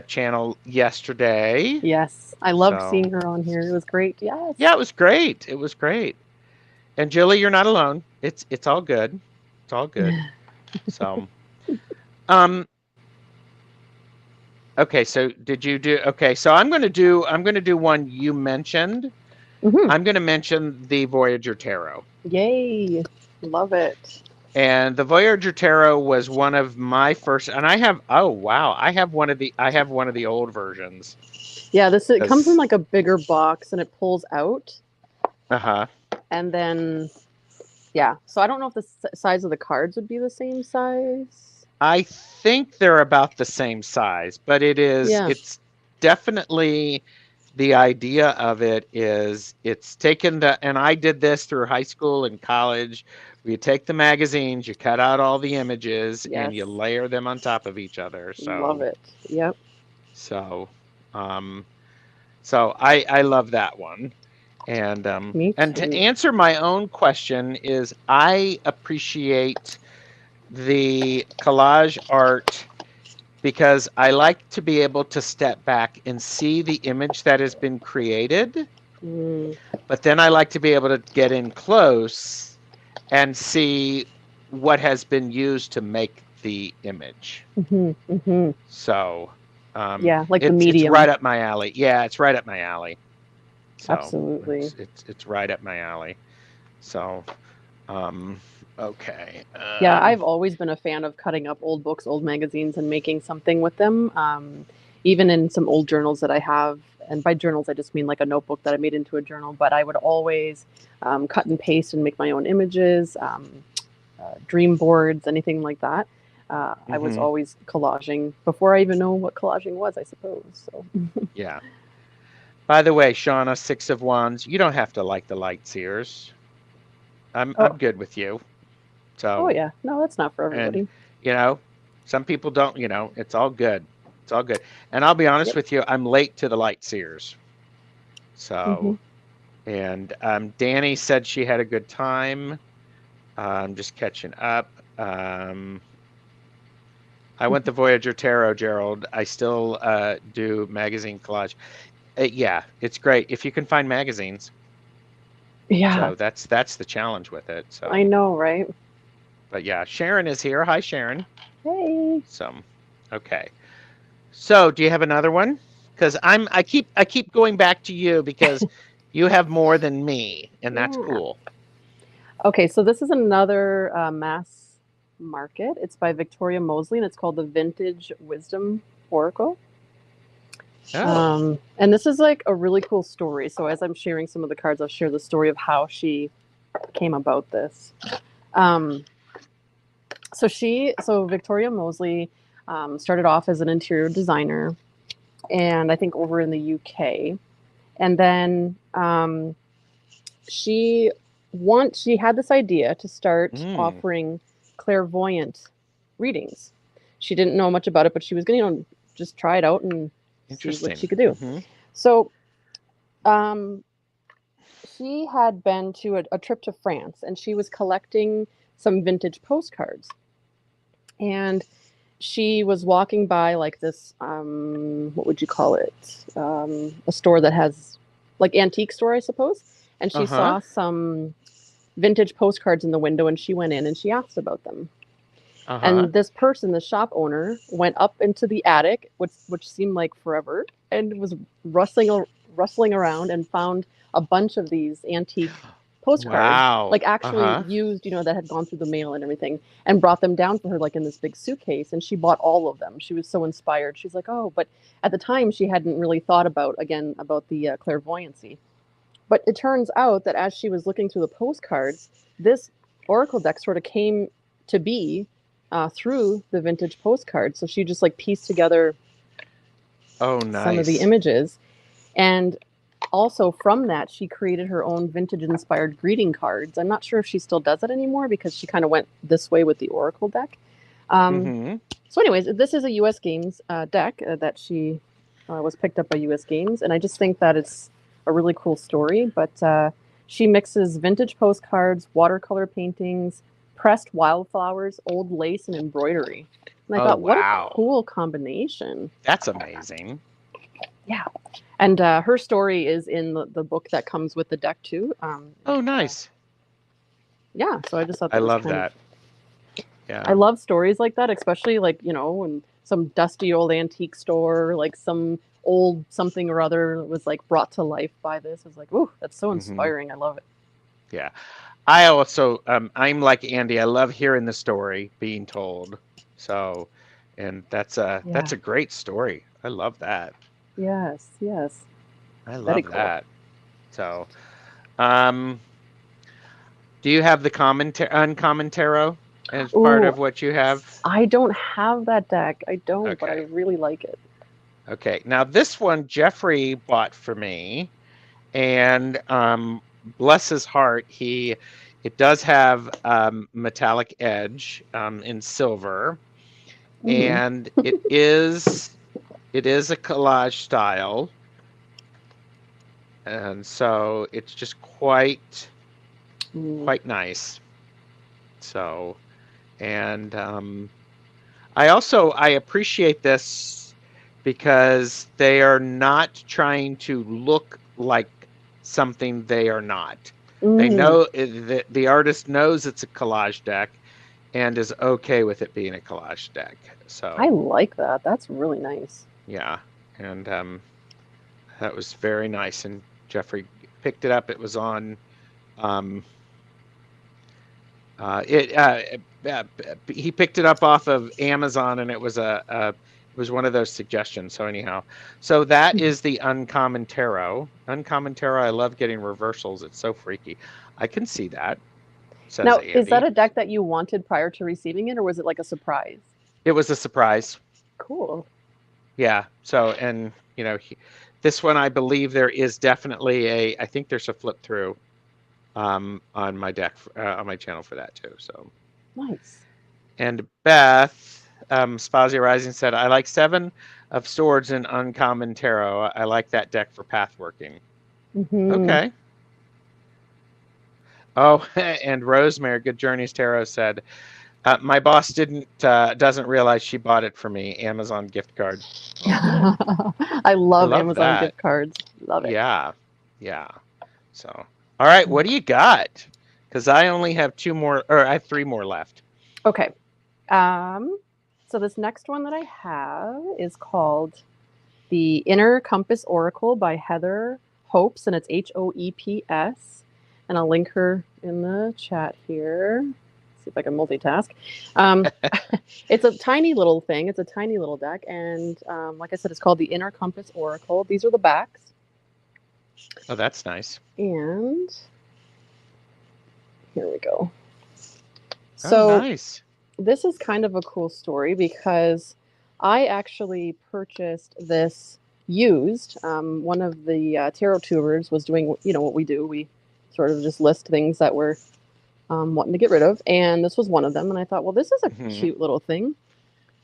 channel yesterday. Yes, I loved seeing her on here. It was great. Yes. Yeah, it was great. It was great. And Jilly, you're not alone. It's all good. It's all good. So, okay. So did you do? Okay. So I'm gonna do one you mentioned. Mm-hmm. I'm gonna mention the Voyager Tarot. Yay! Love it. And the Voyager Tarot was one of my first, and I have, oh wow, I have one of the old versions. Yeah, it comes in like a bigger box and it pulls out. Uh-huh. And then, yeah. So I don't know if the size of the cards would be the same size. I think they're about the same size, but it's definitely, the idea of it is it's taken and I did this through high school and college. You take the magazines, you cut out all the images, and you layer them on top of each other. So love it. Yep. So, so I love that one. And and to answer my own question is I appreciate the collage art because I like to be able to step back and see the image that has been created. But then I like to be able to get in close and see what has been used to make the image. So yeah, like the medium. It's right up my alley. Yeah, it's right up my alley. So absolutely. It's right up my alley. So okay. Yeah, I've always been a fan of cutting up old books, old magazines, and making something with them. Even in some old journals that I have, and by journals I just mean like a notebook that I made into a journal, but I would always cut and paste and make my own images, dream boards, anything like that. I was always collaging before I even know what collaging was, I suppose. So yeah. By the way, Shauna, 6 of Wands, you don't have to like the light seers. I'm good with you. So yeah, no, that's not for everybody. And, you know, some people don't. You know, it's all good. It's all good. And I'll be honest with you, I'm late to the light seers. So, and Danny said she had a good time. I'm just catching up. I went the Voyager Tarot, Gerald. I still do magazine collage. Yeah, it's great if you can find magazines. Yeah, So that's the challenge with it. I So, know, right? but yeah, Sharon is here. Hi, Sharon. Hey. So, okay. So, do you have another one? Because I keep going back to you because you have more than me, and that's Yeah. cool. Okay, so this is another mass market. It's by Victoria Mosley, and it's called the Vintage Wisdom Oracle. Oh. And this is like a really cool story. So as I'm sharing some of the cards, I'll share the story of how she came about this. Um, so Victoria Mosley started off as an interior designer, and I think over in the UK, and then she she had this idea to start Mm, offering clairvoyant readings. She didn't know much about it, but she was going to just try it out and see what interesting. she could do. Mm-hmm. So um, she had been to a trip to France, and she was collecting some vintage postcards. And she was walking by like this, what would you call it? A store that has like antique store, I suppose. And she Uh-huh. saw some vintage postcards in the window, and she went in and she asked about them. Uh-huh. And this person, the shop owner, went up into the attic, which seemed like forever, and was rustling around and found a bunch of these antique postcards, Wow. like actually Uh-huh. used, that had gone through the mail and everything, and brought them down for her like in this big suitcase. And she bought all of them. She was so inspired. She's like, oh, but at the time she hadn't really thought about the clairvoyancy. But it turns out that as she was looking through the postcards, this oracle deck sort of came to be through the vintage postcards. So she just like pieced together Oh, some of the nice. images. And also from that, she created her own vintage inspired greeting cards. I'm not sure if she still does it anymore because she kind of went this way with the oracle deck. Um, Mm-hmm. so, anyways, this is a US Games deck that she was picked up by US Games. And I just think that it's a really cool story. But she mixes vintage postcards, watercolor paintings, pressed wildflowers, old lace, and embroidery. And I Oh, thought, what a wow. cool combination. That's amazing. Yeah. And her story is in the book that comes with the deck, too. Oh, nice. Yeah. So I just thought I that was love kind of. that. I Yeah. love stories like that, especially like, in some dusty old antique store, like some old something or other was like brought to life by this. I was like, ooh, that's so Mm-hmm. inspiring. I love it. Yeah. I also I'm like Andy. I love hearing the story being told. So, and that's Yeah. a great story. I love that. Yes. Yes. I Very love cool. that. So, um, do you have the uncommon tarot as part Ooh, of what you have? I don't have that deck. I don't, but I Okay. really like it. Okay. Now this one Jeffrey bought for me, and bless his heart, it does have metallic edge in silver, Mm-hmm. and it is a collage style, and so it's just Mm. quite nice. So, and I appreciate this because they are not trying to look like something they are not. They Mm. know the artist knows it's a collage deck and is okay with it being a collage deck. I So like that. That's really nice. yeah, and that was very nice. And Jeffrey picked it up. It was on um, it he picked it up off of Amazon, and it was one of those suggestions. So anyhow, so that Mhm. is the uncommon tarot. Uncommon tarot. I love getting reversals. It's so freaky. I can see that, says Now, is that Andy. a deck that you wanted prior to receiving it, or was it like a surprise? It was a surprise. Cool. Yeah. So and this one I believe there is definitely I think there's a flip through on my deck on my channel for that too. So. Nice. And Beth, Spazia Rising said, I like Seven of Swords in Uncommon Tarot. I like that deck for pathworking. Mm-hmm. Okay. Oh, and Rosemary, Good Journeys Tarot said, My boss doesn't realize she bought it for me. Amazon gift card. I I love love Amazon that. gift cards. Love it. Yeah, yeah. So, all right, what do you got? Because I only have two more, or I have three more left. Okay. So this next one that I have is called The Inner Compass Oracle by Heather Hopes, and it's Hoeps. And I'll link her in the chat here. See if I can multitask. Um, it's a tiny little thing. It's a tiny little deck, and like I said, it's called the Inner Compass Oracle. These are the backs, Oh, that's nice. and here we go. Oh, So nice. this is kind of a cool story because I actually purchased this used. One of the tarot tubers was doing, what we do. We sort of just list things that we're wanting to get rid of, and this was one of them. And I thought, well, this is a cute little thing.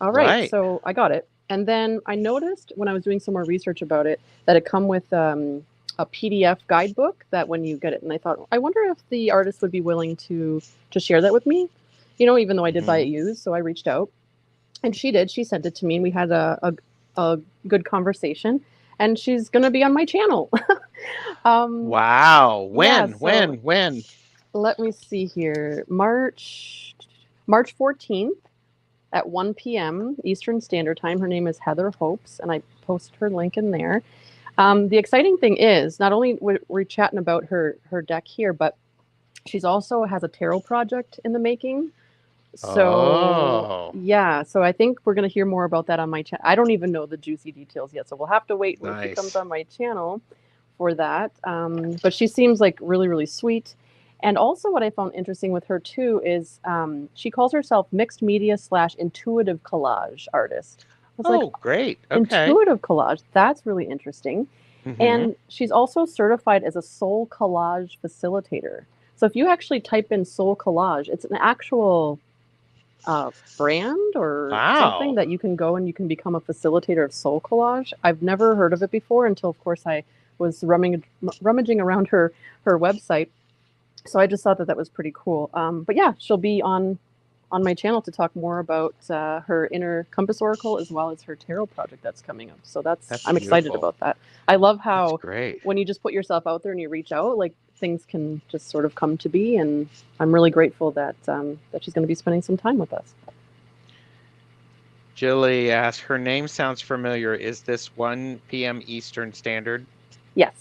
All right, so I got it, and then I noticed when I was doing some more research about it that it come with a PDF guidebook that when you get it, and I thought, I wonder if the artist would be willing to share that with me, even though I did buy it used. So I reached out, and she did. She sent it to me, and we had a good conversation. And she's going to be on my channel. Wow. When? Yeah, When? Let me see here. March 14th at 1 p.m. Eastern Standard Time. Her name is Heather Hopes, and I post her link in there. The exciting thing is, not only we're chatting about her deck here, but she's also has a tarot project in the making. So yeah, so I think we're going to hear more about that on my channel. I don't even know the juicy details yet, so we'll have to wait when she comes on my channel for that. But she seems like really, really sweet. And also what I found interesting with her too is she calls herself mixed media / intuitive collage artist. I was like, great. Okay. Intuitive collage. That's really interesting. And she's also certified as a soul collage facilitator. So if you actually type in soul collage, it's an actual brand or something that you can go and you can become a facilitator of soul collage. I've never heard of it before until, of course, I was rummaging around her website. So I just thought that was pretty cool. But yeah, she'll be on my channel to talk more about her Inner Compass Oracle as well as her tarot project that's coming up. So I'm excited about that. I love how when you just put yourself out there and you reach out, like things can just sort of come to be. And I'm really grateful that she's going to be spending some time with us. Jilly asks, her name sounds familiar. Is this 1 p.m. Eastern Standard? Yes.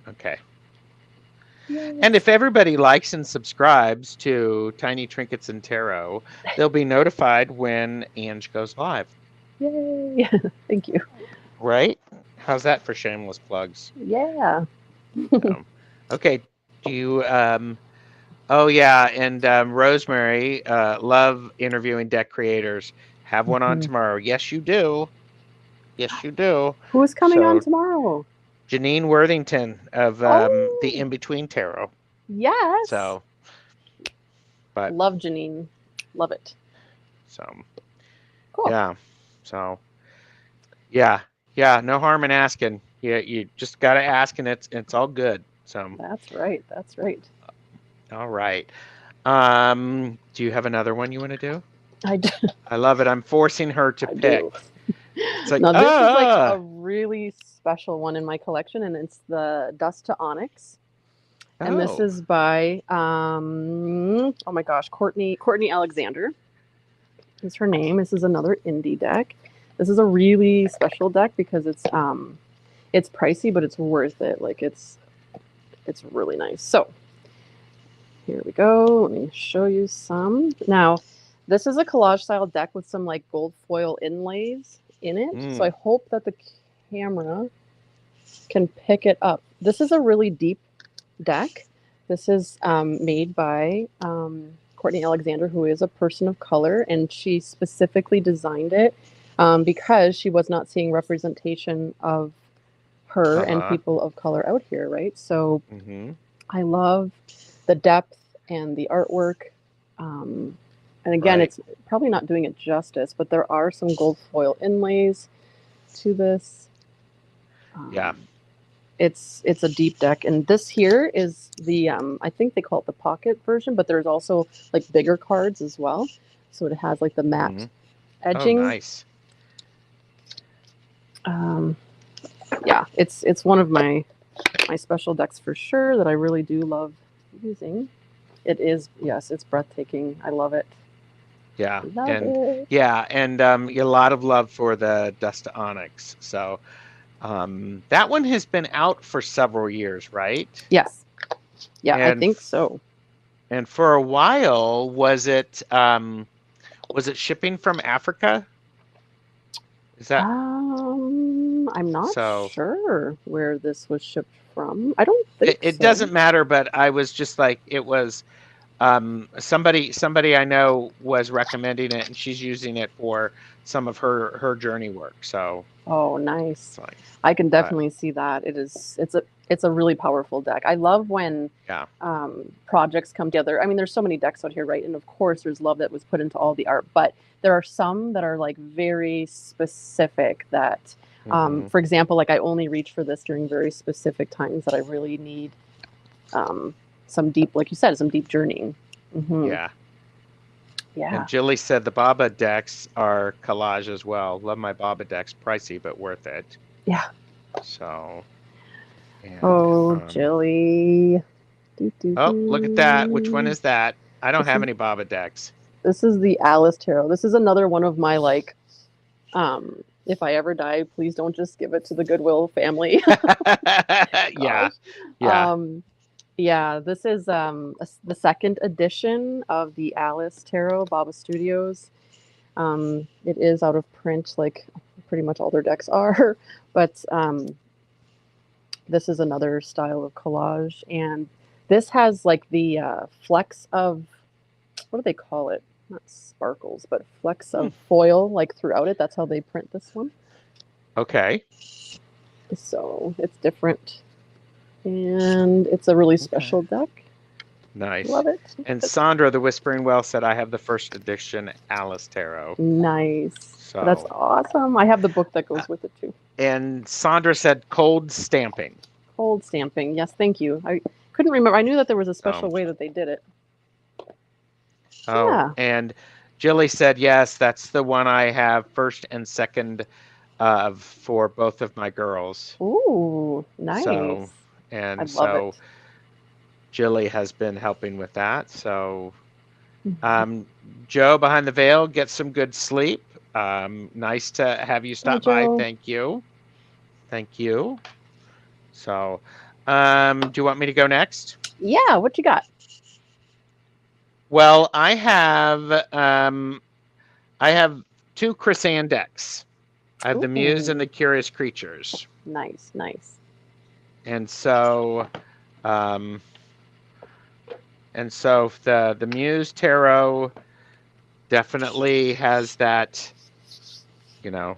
Okay. Yes. And if everybody likes and subscribes to Tiny Trinkets and Tarot, they'll be notified when Ange goes live. Yay! Thank you. Right? How's that for shameless plugs? Yeah. Okay. Do you oh yeah, and Rosemary, love interviewing deck creators. Have one on tomorrow. Yes, you do. Yes, you do. Who's coming on tomorrow? Janine Worthington of the In Between Tarot. Yes. So, but love Janine. Love it. So, cool. Yeah. So, yeah. No harm in asking. Yeah, you just gotta ask, and it's all good. So. That's right. That's right. All right. Do you have another one you want to do? I do. I love it. I'm forcing her to pick. It's like, now, this is like a really special one in my collection, and it's the Dust to Onyx. And this is by, oh my gosh, Courtney Alexander is her name. This is another indie deck. This is a really special deck because it's pricey, but it's worth it. Like it's really nice. So here we go. Let me show you some. Now, this is a collage style deck with some like gold foil inlays in it. So I hope that the camera can pick it up. This is a really deep deck. This is made by Courtney Alexander, who is a person of color, and she specifically designed it because she was not seeing representation of her and people of color out here, right? So I love the depth and the artwork. And again, it's probably not doing it justice, but there are some gold foil inlays to this. Yeah. It's a deep deck, and this here is the I think they call it the pocket version, but there's also like bigger cards as well. So it has like the matte Oh, edging. nice. Yeah, it's one of my special decks for sure that I really do love using. It is, yes, it's breathtaking. I love it. Yeah, Love and it. yeah, and a lot of love for the Dust to Onyx. So that one has been out for several years, right? Yes. Yeah, I And think so. and for a while, was it shipping from Africa? Is that I'm not so? sure where this was shipped from. I don't think It so. doesn't matter, but I was just like, it was somebody I know was recommending it, and she's using it for some of her journey work. So Oh, nice. it's like, I can but definitely see that. It's a really powerful deck. I love when yeah, projects come together. I mean, there's so many decks out here, right? And of course, there's love that was put into all the art, but there are some that are like very specific. That, mhm, for example, like I only reach for this during very specific times that I really need some deep, like you said, some deep journeying. Hmm. yeah. And Yeah. Jilly said the Baba decks are collage as well. Love my Baba decks, pricey but worth it. Yeah. So, and Oh, Jilly. Do, do, oh, look at that. Which one do. is that? I don't This have is any Baba decks. this is the Alice Tarot. This is another one of my like, if I ever die, please don't just give it to the Goodwill family. Yeah, Gosh. yeah. Yeah, this is the second edition of the Alice Tarot, Baba Studios. It is out of print, like pretty much all their decks are, but this is another style of collage, and this has like the flecks of, what do they call it? Not sparkles, but flecks Hmm. of foil like throughout it. That's how they print this one. Okay. So it's different, and it's a really Okay. special deck. Nice. Love it. And Sandra, the Whispering Well, said I have the first edition Alice Tarot. Nice. That's So, awesome. I have the book that uh, goes with it too. and Sandra said cold stamping. Cold stamping. Yes, thank you. I couldn't remember. I knew that there was a So, special way that they did it. oh, Yeah. and Jilly said yes, that's the one I have first and second for both of my girls. Ooh, So, nice. I and love so it. Jilly has been helping with that. So, Mhm. Joe behind the veil, get some good sleep. Nice to have you Hi, stop by. Joe. Thank you. Thank you. So, do you want me to go next? Yeah, what you got? Well, I have two Chrysan decks. I have the Muse and Ooh, the Curious Creatures. nice, nice. And so um the Muse Tarot definitely has that, you know,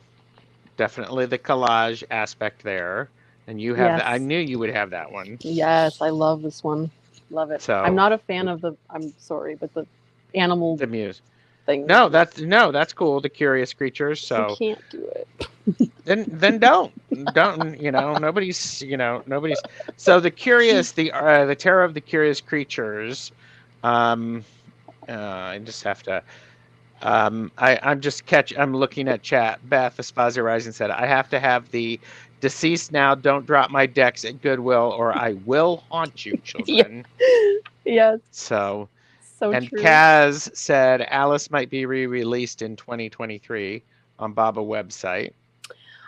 definitely the collage aspect there. And you have that. I Yes, knew you would have that one. yes, I love this one. Love it. I'm So not a fan of the, I'm sorry, but the animal the Muse. thing. No, that's cool. The Curious Creatures. I So can't do it. then don't nobody's. So the Tarot of the Curious Creatures. Um, I just have to. I'm looking at chat. Beth Espasia Rising said, I have to have the deceased now. Don't drop my decks at Goodwill or I will haunt you, Yeah. children. Yes, So, so and true. Kaz said, Alice might be re-released in 2023 on Baba website.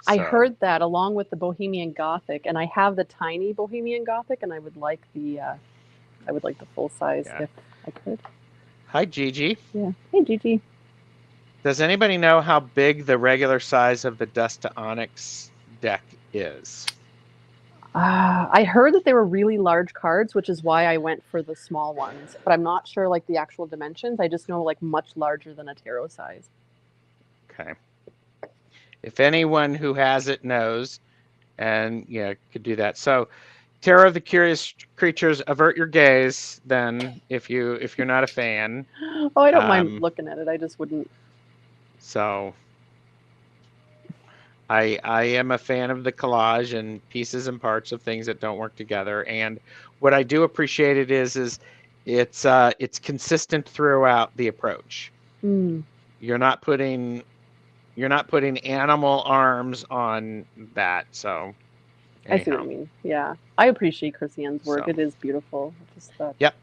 I So, heard that along with the Bohemian Gothic, and I have the tiny Bohemian Gothic, and I would like the full size yeah. if I could. Hi, Gigi. Yeah. Hey, Gigi. Does anybody know how big the regular size of the Dust to Onyx deck is? I heard that they were really large cards, which is why I went for the small ones. But I'm not sure like the actual dimensions. I just know like much larger than a tarot size. Okay. If anyone who has it knows, and yeah, could do that. So, Tarot of the Curious Creatures, avert your gaze. Then, if you're not a fan, Oh, I don't mind um, looking at it. I just wouldn't. so I am a fan of the collage and pieces and parts of things that don't work together. And what I do appreciate it is it's consistent throughout the approach. Mm, You're not putting animal arms on that. So I see what you anyhow, mean. Yeah, I appreciate Christiane's work. so It is beautiful. Just that yep,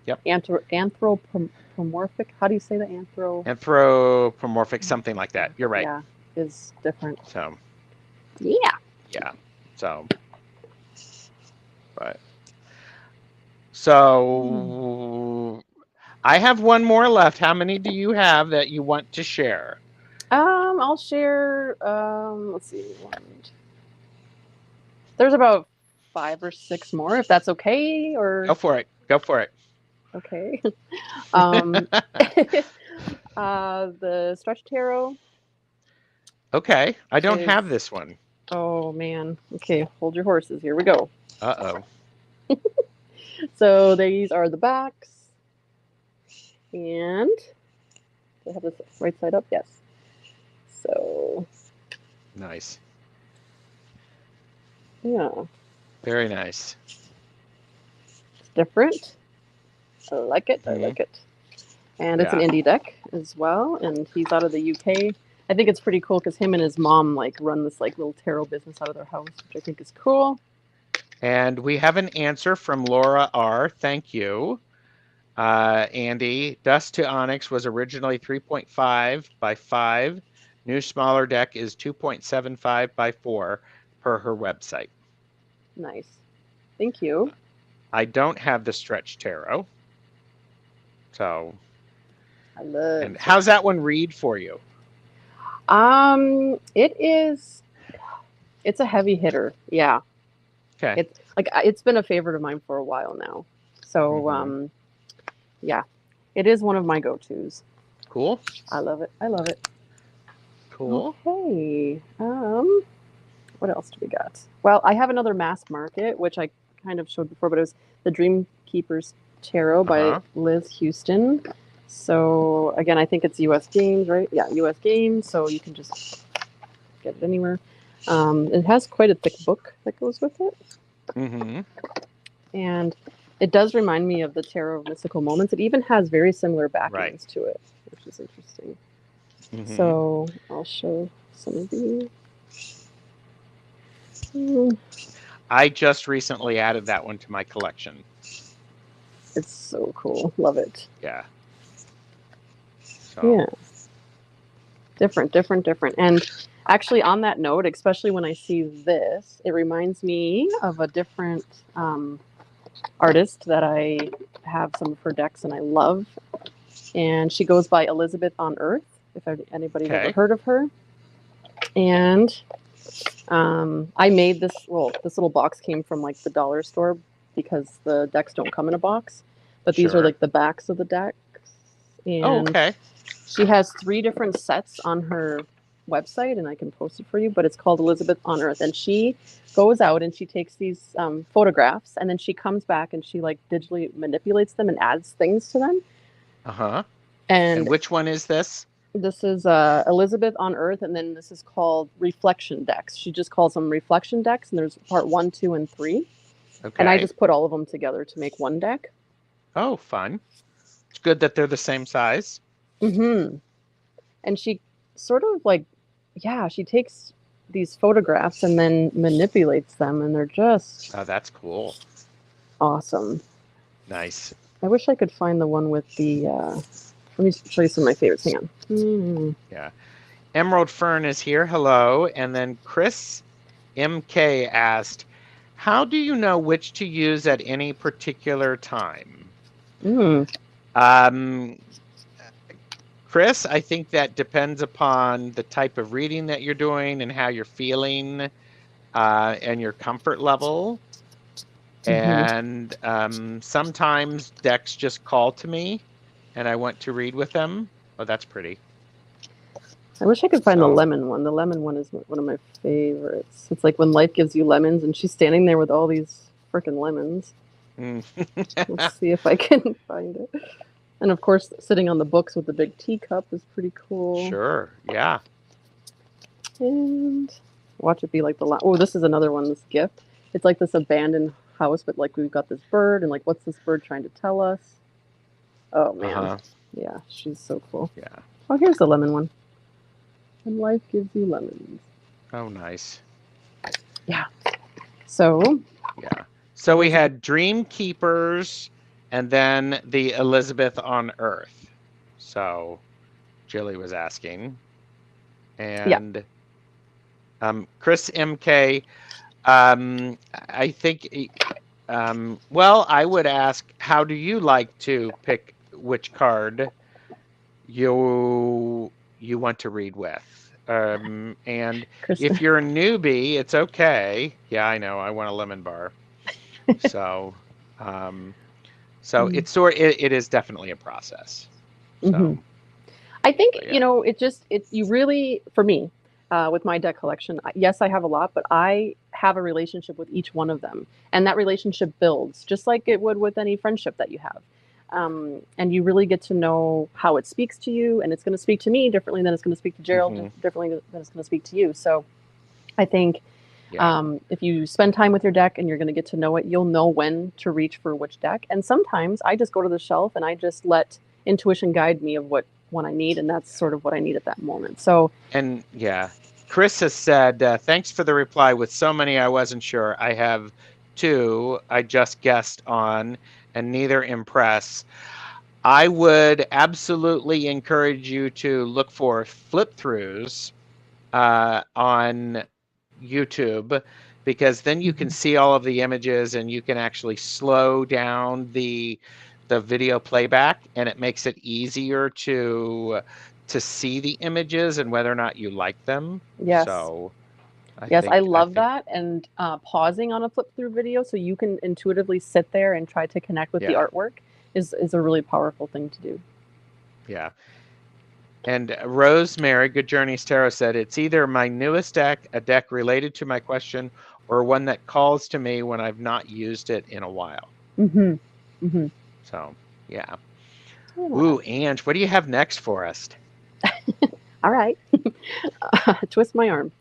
yep. anthropomorphic. How do you say that? Anthropomorphic, something like that. You're right. Yeah, is different. So Yeah. yeah. So but so I have one more left. How many do you have that you want to share? I'll share. Let's see. There's about 5 or 6 more, if that's okay. Or Go for it. Go for it. okay. um, the Stretch Tarot. Okay. I don't Is have this one. Oh man. Okay, hold your horses. Here we go. Uh-oh. So these are the backs. And do I have this right side up? Yes. So Nice. yeah, Very nice. it's different. I like it. I like it. And it's an indie deck as well. And he's out of the UK. I think it's pretty cool because him and his mom like run this like little tarot business out of their house, which I think is cool. And we have an answer from Laura R. Thank you. Andy, Dust to Onyx was originally 3.5 by 5. New smaller deck is 2.75 by 4 per her website. Nice. Thank you. I don't have the Stretch Tarot. So I love and how's that one read for you? it's a heavy hitter. Yeah. Okay. It's been a favorite of mine for a while now. So yeah. It is one of my go-tos. Cool. I love it. I love it. Cool. Okay. What else do we got? Well, I have another mass market, which I kind of showed before, but it was the Dream Keeper's Tarot by Liz Houston. So again, I think it's US Games, right? Yeah, US Games. So you can just get it anywhere. It has quite a thick book that goes with it. Mm-hmm. And it does remind me of the Tarot of Mystical Moments. It even has very similar backings to it, which is interesting. Mm-hmm. So I'll show some of these. I just recently added that one to my collection. It's so cool. Love it. Yeah. So. Yeah. Different. And actually, on that note, especially when I see this, it reminds me of a different artist that I have some of her decks and I love. And she goes by Elizabeth on Earth, if anybody's ever heard of her. And I made this, this little box came from like the dollar store because the decks don't come in a box. But these are like the backs of the decks. And she has 3 different sets on her website, and I can post it for you, but it's called Elizabeth on Earth. And she goes out and she takes these photographs, and then she comes back and she like digitally manipulates them and adds things to them. And which one is this? This is Elizabeth on Earth, and then this is called Reflection Decks. She just calls them Reflection Decks, and there's part 1, 2, and 3. And I just put all of them together to make one deck. Oh, fun. It's good that they're the same size. Mm-hmm. And she sort of like, she takes these photographs and then manipulates them, and they're just... Oh, that's cool. Awesome. Nice. I wish I could find the one with the... let me show you some of my favorites. Hang on. Mm. Yeah. Emerald Fern is here. Hello. And then Chris Mckay asked, how do you know which to use at any particular time? Chris, I think that depends upon the type of reading that you're doing and how you're feeling and your comfort level. And sometimes decks just call to me and I want to read with them. Oh, that's pretty. I wish I could find the lemon one. The lemon one is one of my favorites. It's like when life gives you lemons, and she's standing there with all these freaking lemons. Let's see if I can find it. And of course, sitting on the books with the big teacup is pretty cool. Sure, yeah. And watch it be like the... Oh, this is another one, this gift. It's like this abandoned house, but like we've got this bird, and like what's this bird trying to tell us? Oh, man. Yeah, she's so cool. Yeah. Oh, here's the lemon one. And life gives you lemons. Oh, nice. Yeah. So. Yeah. So we had Dream Keepers and then the Elizabeth on Earth. So Jilly was asking. And Chris Mckay, I think, well, I would ask, how do you like to pick which card you want to read with? And if you're a newbie, it's okay. Yeah, I know. I want a lemon bar. So, it is definitely a process. So, I think you really, for me, with my deck collection, yes, I have a lot, but I have a relationship with each one of them, and that relationship builds just like it would with any friendship that you have. And you really get to know how it speaks to you, and it's going to speak to me differently than it's going to speak to Gerald, differently than it's going to speak to you. So I think if you spend time with your deck and you're going to get to know it, you'll know when to reach for which deck. And sometimes I just go to the shelf and I just let intuition guide me of what one I need, and that's sort of what I need at that moment. So, and Chris has said, thanks for the reply. With so many, I wasn't sure. I have 2 I just guessed on, and neither impress. I would absolutely encourage you to look for flip throughs on YouTube, because then you can see all of the images and you can actually slow down the video playback, and it makes it easier to see the images and whether or not you like them. Yes. So I love that. And pausing on a flip through video so you can intuitively sit there and try to connect with the artwork is a really powerful thing to do. Yeah. And Rosemary, Good Journeys Tarot, said, it's either my newest deck, a deck related to my question, or one that calls to me when I've not used it in a while. So, yeah. Ooh, Ange, what do you have next for us? All right. Twist my arm.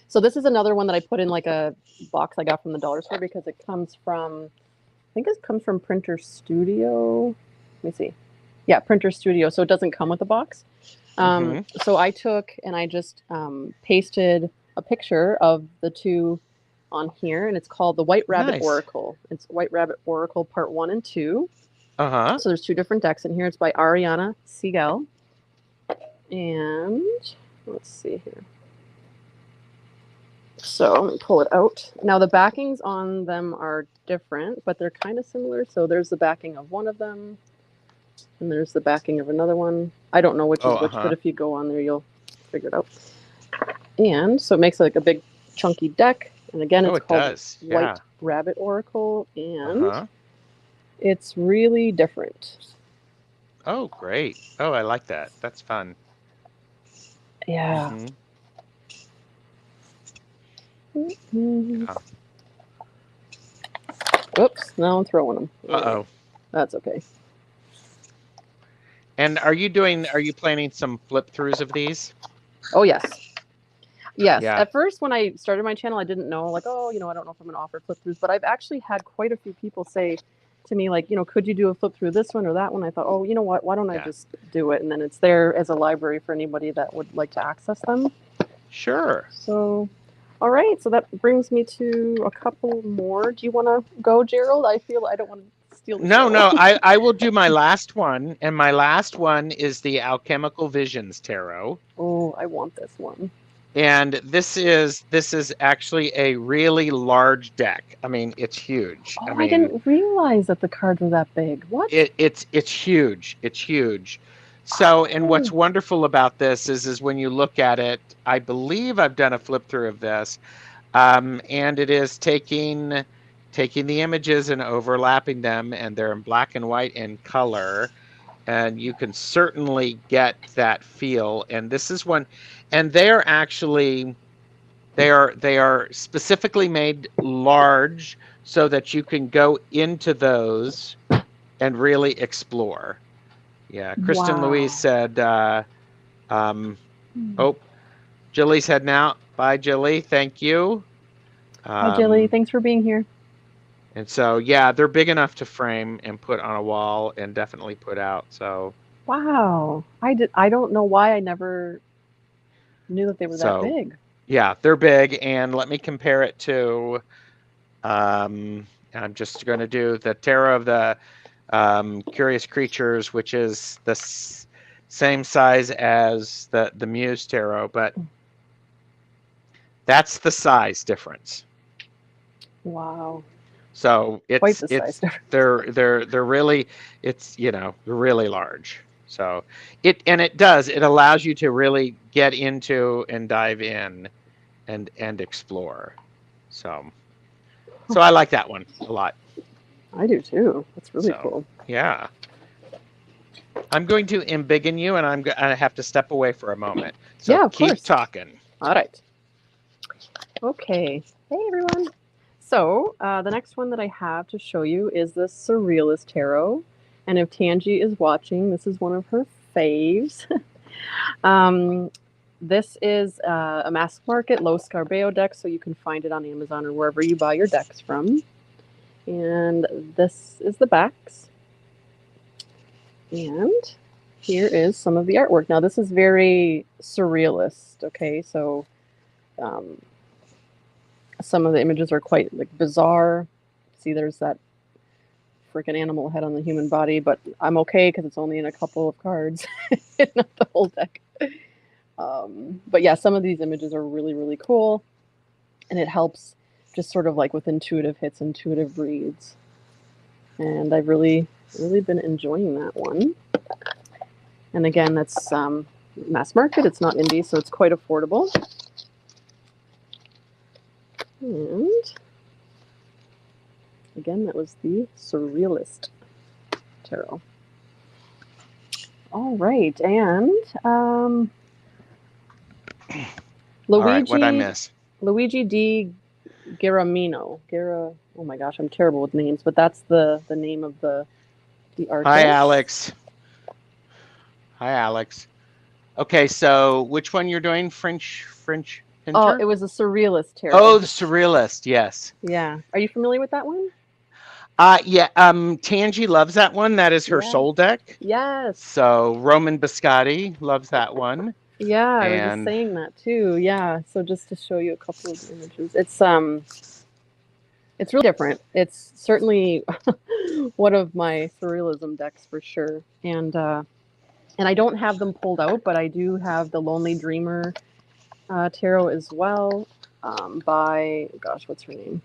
So this is another one that I put in like a box I got from the dollar store because it comes from, I think it comes from Printer Studio. Let me see. Yeah, Printer Studio. So it doesn't come with a box. So I took and I just pasted a picture of the 2 on here, and it's called the White Rabbit Oracle. It's White Rabbit Oracle Part 1 and 2. So there's 2 different decks in here. It's by Ariana Siegel. And let's see here. So let me pull it out. Now the backings on them are different, but they're kind of similar. So there's the backing of one of them, and there's the backing of another one. I don't know which is which, but if you go on there, you'll figure it out. And so it makes like a big chunky deck. And again, it's called White Rabbit Oracle, and it's really different. Oh, great. Oh, I like that. That's fun. Yeah. Oops, now I'm throwing them. Uh-oh. That's okay. And are you planning some flip throughs of these? Oh, yes. Yes. Yeah. At first, when I started my channel, I didn't know, like, I don't know if I'm going to offer flip throughs, but I've actually had quite a few people say to me, like, could you do a flip through this one or that one? I thought, oh, you know what? Why don't I just do it? And then it's there as a library for anybody that would like to access them. Sure. So, all right. So that brings me to a couple more. Do you want to go, Gerald? I feel I don't want to steal the show. No, I will do my last one. And my last one is the Alchemical Visions Tarot. Oh, I want this one. And this is actually a really large deck. I mean, it's huge. Oh, I didn't realize that the cards were that big. What? It's huge. It's huge. So, and what's wonderful about this is when you look at it, I believe I've done a flip through of this, and it is taking the images and overlapping them, and they're in black and white and color, and you can certainly get that feel. And this is one, and they are specifically made large so that you can go into those and really explore. Yeah, Kristen Louise said, oh, Jilly's heading out. Bye, Jilly. Thank you. Bye, Jilly. Thanks for being here. And so, yeah, they're big enough to frame and put on a wall and definitely put out. So, Wow. I don't know why I never knew that they were that so big. yeah, they're big. And let me compare it to, I'm just going to do the Tarot of the Curious Creatures, which is the same size as the Muse Tarot, but that's the size difference. Wow. So Quite the size difference. they're really, it's, you know, really large. So it allows you to really get into and dive in and explore. So I like that one a lot. I do too. That's really So cool. yeah. I'm going to embiggen you, and I have to step away for a moment. So Yeah, of keep course. talking. All right. Okay. Hey, everyone. So the next one that I have to show you is the Surrealist Tarot. And if Tangi is watching, this is one of her faves. This is a mass market Los Scarbeo deck, so you can find it on Amazon or wherever you buy your decks from. And this is the backs. And here is some of the artwork. Now, this is very surrealist, okay? So some of the images are quite like bizarre. See, there's that freaking animal head on the human body, but I'm okay because it's only in a couple of cards, not the whole deck. But yeah, some of these images are really, really cool. And it helps just sort of like with intuitive hits, intuitive reads. And I've really, really been enjoying that one. And again, that's mass market. It's not indie, so it's quite affordable. And again, that was the Surrealist Tarot. All right, and Luigi. All right, what'd I miss? Luigi di Garamino. Oh my gosh, I'm terrible with names, but that's the name of the artist. Hi, Alex. Hi, Alex. Okay, so which one you're doing? French Pinter? Oh, it was a Surrealist Tarot. Oh, the Surrealist, yes. Yeah. Are you familiar with that one? Yeah, Tangi loves that one. That is her soul deck. Yes. So Roman Biscotti loves that one. Yeah, I was just saying that too. Yeah. So just to show you a couple of images. It's really different. It's certainly one of my surrealism decks for sure. And I don't have them pulled out, but I do have the Lonely Dreamer tarot as well, by, gosh, what's her name?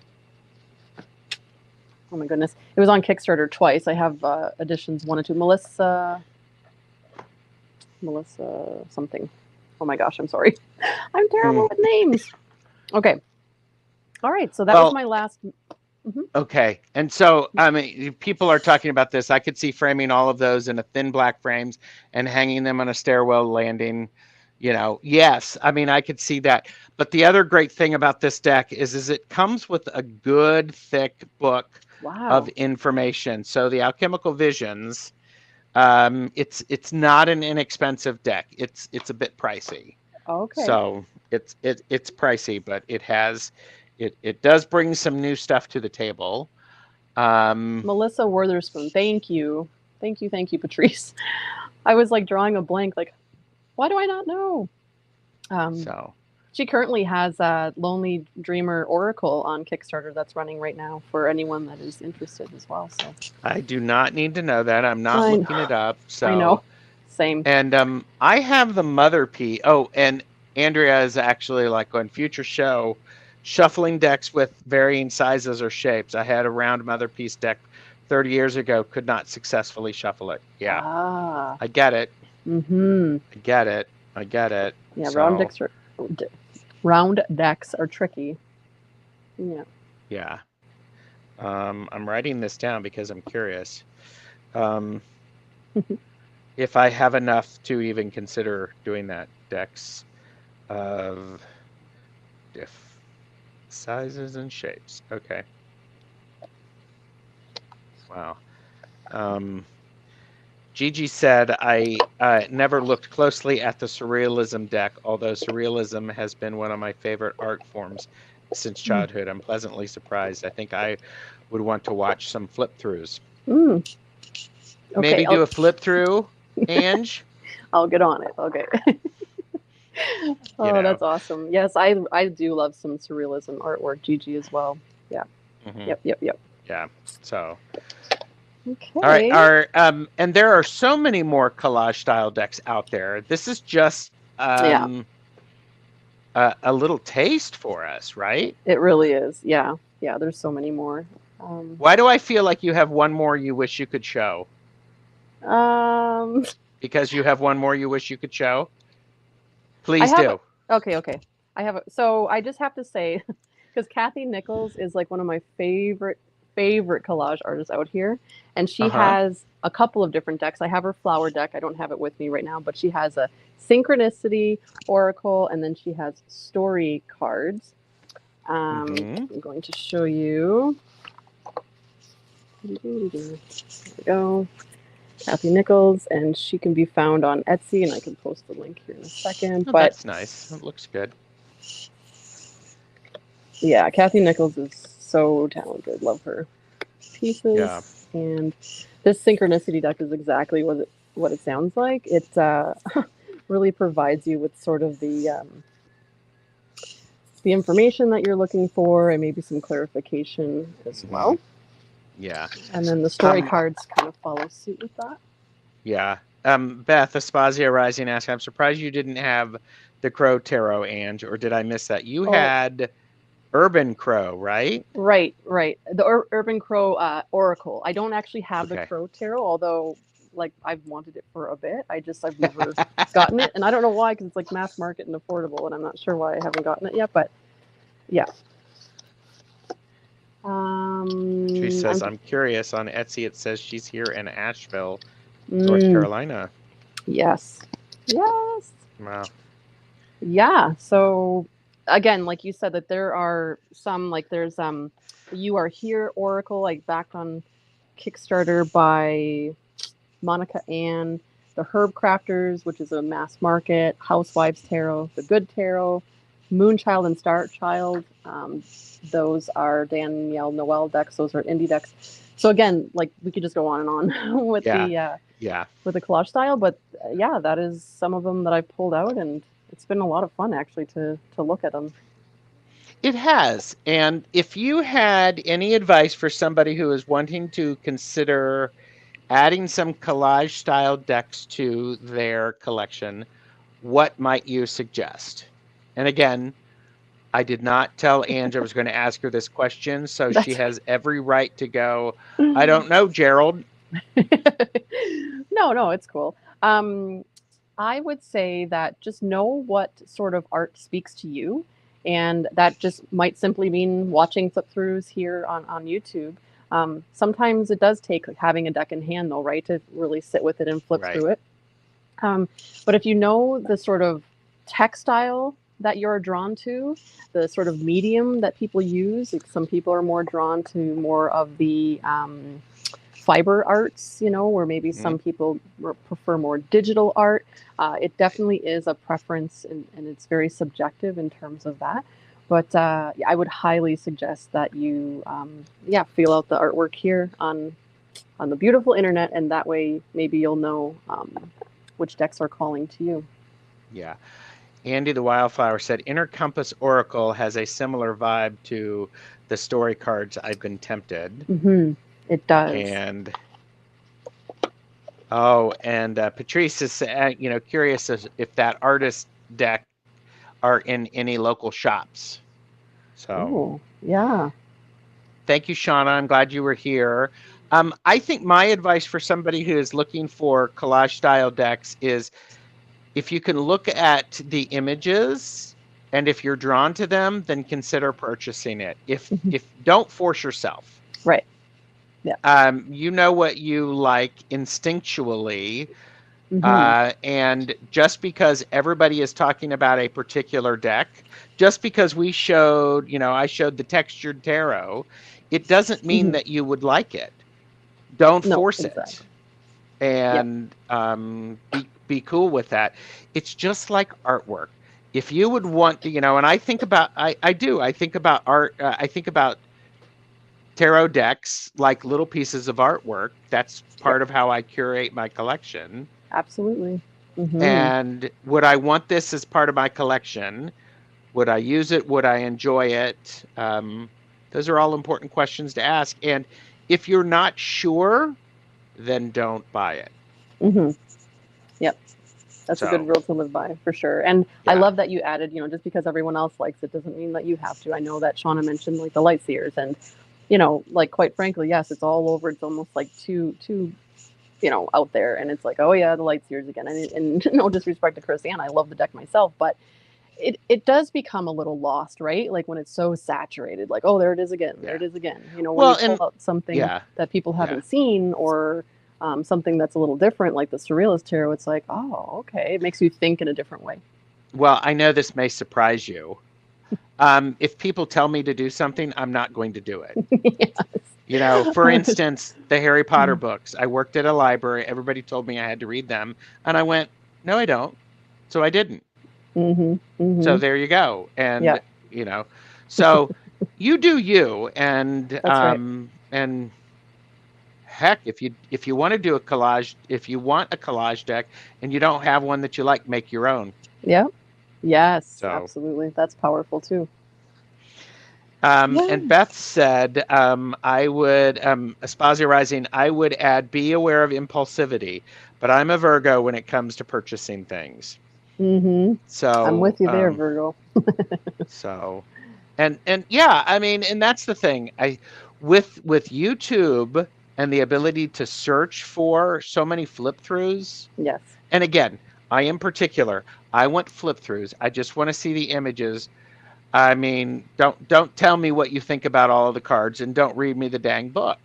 Oh my goodness. It was on Kickstarter twice. I have editions 1 and 2. Melissa something. Oh my gosh, I'm sorry. I'm terrible with names. Okay. All right, so that was my last. Okay, and so I mean, people are talking about this. I could see framing all of those in a thin black frames and hanging them on a stairwell landing. You know, yes, I mean, I could see that. But the other great thing about this deck is it comes with a good thick book of information. So the Alchemical Visions, it's not an inexpensive deck. It's a bit pricey. Okay. So it's pricey, but it does bring some new stuff to the table. Melissa Wortherspoon, thank you, Patrice. I was like drawing a blank, like, why do I not know? So she currently has a Lonely Dreamer Oracle on Kickstarter that's running right now for anyone that is interested as well. So I do not need to know that. I'm not looking it up. So I know. Same. And I have the Mother P. Oh, and Andrea is actually like on future show shuffling decks with varying sizes or shapes. I had a round Mother Piece deck 30 years ago, could not successfully shuffle it. Yeah. I get it. Mm-hmm. I get it. Yeah, so. Round decks are tricky. Yeah. Yeah. I'm writing this down because I'm curious. If I have enough to even consider doing that, decks of diff sizes and shapes. Okay. Wow. Gigi said, I never looked closely at the Surrealism deck, although Surrealism has been one of my favorite art forms. since childhood. I'm pleasantly surprised. I think I would want to watch some flip throughs. Okay, Maybe do a flip through, Ange. I'll get on it. Okay. Oh, that's awesome. Yes, I do love some surrealism artwork, Gigi, as well. Yeah. Mm-hmm. Yep. Yeah. So. Okay. All right. And there are so many more collage style decks out there. This is just a little taste for us, right? It really is. Yeah. There's so many more. Why do I feel like you have one more you wish you could show? Because you have one more you wish you could show? Please do. Okay. I have so I just have to say, because Kathy Nichols is like one of my favorite collage artists out here, and she has a couple of different decks. I have her flower deck. I don't have it with me right now, but she has a synchronicity, oracle, and then she has story cards. I'm going to show you. There we go. Kathy Nichols, and she can be found on Etsy, and I can post the link here in a second. Oh, but that's nice. It looks good. Yeah, Kathy Nichols is so talented. Love her pieces. Yeah. And this synchronicity deck is exactly what it sounds like. It really provides you with sort of the information that you're looking for, and maybe some clarification as well. Yeah. And then the story cards kind of follow suit with that. Yeah. Beth, Aspasia Rising asks, I'm surprised you didn't have the Crow Tarot, Ange, or did I miss that? You had Urban Crow, right? Right. The Urban Crow Oracle. I don't actually have the Crow Tarot, although like I've wanted it for a bit. I've never gotten it, and I don't know why, because it's like mass market and affordable, and I'm not sure why I haven't gotten it yet. But yeah. She says, I'm curious. On Etsy, it says she's here in Asheville, North Carolina. Yes. Wow. Yeah. So again, like you said, that there are some, like there's You Are Here Oracle, like backed on Kickstarter by Monica Ann, the Herb Crafters, which is a mass market, Housewives Tarot, the Good Tarot, Moonchild and Star Child. Those are Danielle Noel decks. Those are indie decks. So again, like we could just go on and on with the collage style, but yeah, that is some of them that I pulled out, and it's been a lot of fun actually to look at them. It has. And if you had any advice for somebody who is wanting to consider adding some collage style decks to their collection, what might you suggest? And again, I did not tell Ange I was going to ask her this question, so she has every right to go, I don't know, Gerald. No, it's cool. I would say that just know what sort of art speaks to you, and that just might simply mean watching flip throughs here on YouTube. Sometimes it does take having a deck in hand, though, right, to really sit with it and flip through it. But if you know the sort of textile that you're drawn to, the sort of medium that people use, like some people are more drawn to more of the fiber arts, where maybe some people prefer more digital art. It definitely is a preference, and it's very subjective in terms of that. But I would highly suggest that you, feel out the artwork here on the beautiful internet, and that way maybe you'll know which decks are calling to you. Yeah. Andy the Wildflower said, Inner Compass Oracle has a similar vibe to the story cards. I've been tempted. It does. And Patrice is curious if that artist deck are in any local shops. So yeah. Thank you, Shauna. I'm glad you were here. I think my advice for somebody who is looking for collage style decks is, if you can look at the images and if you're drawn to them, then consider purchasing it. If don't force yourself. Right. Yeah. You know what you like instinctually. And just because everybody is talking about a particular deck, just because we showed, I showed the textured tarot, it doesn't mean that you would like it. Don't force it. And be cool with that. It's just like artwork. if you would want to, and I think about, I think about art, I think about tarot decks like little pieces of artwork. That's Yep, part of how I curate my collection. absolutely. Mm-hmm. And would I want this as part of my collection? Would I use it? Would I enjoy it? Those are all important questions to ask. And if you're not sure, then don't buy it. Mm-hmm. Yep. That's a good So, rule to live by for sure. And I yeah. love that you added, just because everyone else likes it doesn't mean that you have to. I know that Shauna mentioned like the light seers and, like quite frankly, yes, it's all over. It's almost like too, out there. And it's like, oh yeah, the light seers again. And no disrespect to Chrisanne, I love the deck myself, but it does become a little lost, right? Like when it's so saturated, like, oh, there it is again, there Yeah. it is again. When Well, you pull and out something yeah, that people yeah. haven't seen or something that's a little different, like the Surrealist Tarot, it's like, oh, okay. It makes you think in a different way. Well, I know this may surprise you. If people tell me to do something, I'm not going to do it. For Yes. instance, the Harry Potter books. I worked at a library. Everybody told me I had to read them. And I went, no, I don't. So I didn't. Mm-hmm. So Mm-hmm. there you go. Yeah, And, so you do you. that's right. And heck, if you want to do a collage, if you want a collage deck and you don't have one that you like, make your own. Yeah. Yes, So absolutely. That's powerful too. And Yeah. Beth said, I would, Aspasia Rising, I would add, be aware of impulsivity, but I'm a Virgo when it comes to purchasing things. Mm-hmm. I'm So, with you there, Virgo. so, and yeah, I mean, and that's the thing. With YouTube and the ability to search for so many flip throughs, Yes. and again, I am particular. I want flip throughs. I just want to see the images. I mean, don't tell me what you think about all of the cards, and don't read me the dang book.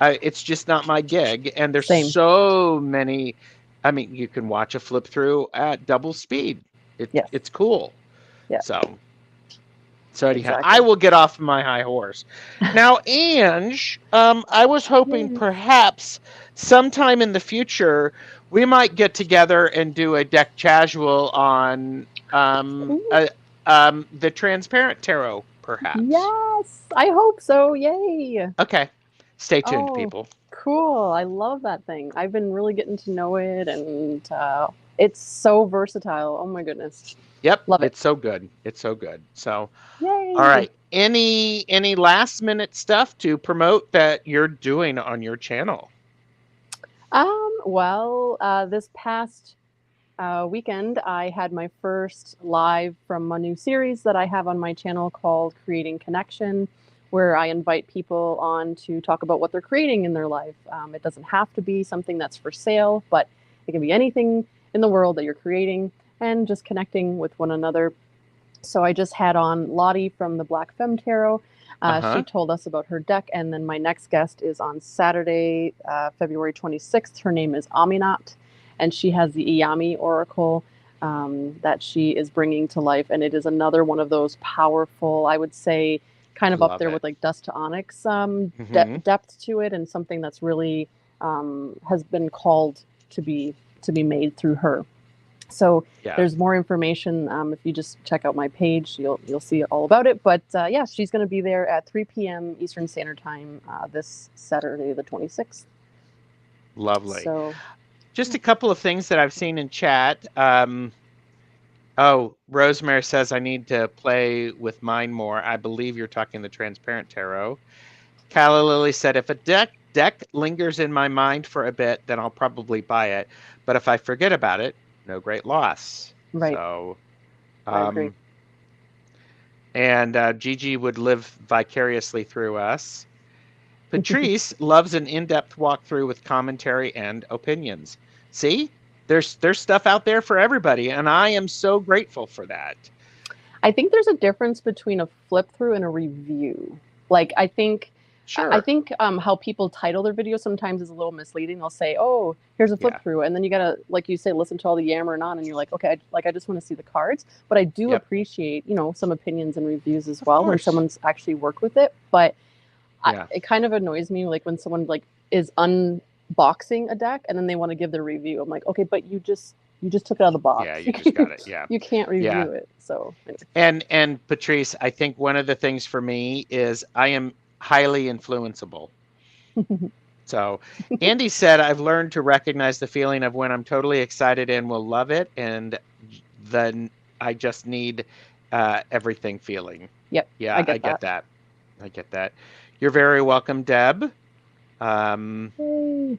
It's just not my gig. And there's Same. so many. I mean, you can watch a flip through at double speed. Yes. It's cool. Yeah. So anyhow, I Exactly. will get off my high horse. Now, Ange, I was hoping Yes. perhaps sometime in the future we might get together and do a deck casual on Ooh, the transparent tarot, perhaps. yes. I hope so. Yay. Okay, stay tuned, Oh, people. cool. I love that thing. I've been really getting to know it and it's so versatile. Oh my goodness. Yep, Love it. it's so good. It's so good. So, all Yay. right. Any last minute stuff to promote that you're doing on your channel? Well, this past weekend, I had my first live from a new series that I have on my channel called Creating Connection, where I invite people on to talk about what they're creating in their life. It doesn't have to be something that's for sale, but it can be anything in the world that you're creating and just connecting with one another. So I just had on Lottie from the Black Femme Tarot. She Uh-huh. told us about her deck, and then my next guest is on Saturday, February 26th. Her name is Aminat, and she has the Iyami Oracle that she is bringing to life. And it is another one of those powerful, I would say, kind of up Love there it. with like Dust to Onyx Mm-hmm. depth to it, and something that's really has been called to be made through her. So Yeah. there's more information. If you just check out my page, you'll see all about it. But yeah, she's going to be there at 3 p.m. Eastern Standard Time this Saturday, the 26th. Lovely. So Just a couple of things that I've seen in chat. Oh, Rosemary says I need to play with mine more. I believe you're talking the transparent tarot. Calla Lily said if a deck lingers in my mind for a bit, then I'll probably buy it. But if I forget about it, no great loss. right, So, I agree. and Gigi would live vicariously through us. Patrice loves an in-depth walkthrough with commentary and opinions. See, there's stuff out there for everybody, and I am so grateful for that. I think there's a difference between a flip through and a review. Like I Sure. think how people title their videos sometimes is a little misleading. They'll say, "Oh, here's a flip Yeah. through," and then you gotta, like you say, listen to all the yammering on, and you're like, "Okay, I just want to see the cards." But I do Yep. appreciate, some opinions and reviews as Of well when course. someone's actually worked with it. But Yeah. it kind of annoys me, like when someone like is unboxing a deck and then they want to give their review. I'm like, okay, but you just you just took it out of the box. Yeah, you just got it. Yeah. You can't review Yeah. it. So anyway. And Patrice, I think one of the things for me is I am highly influenceable. So Andy said, I've learned to recognize the feeling of when I'm totally excited and will love it, and then I just need everything feeling. Yep. Yeah, I get that. I get that. You're very welcome, Deb. Yay.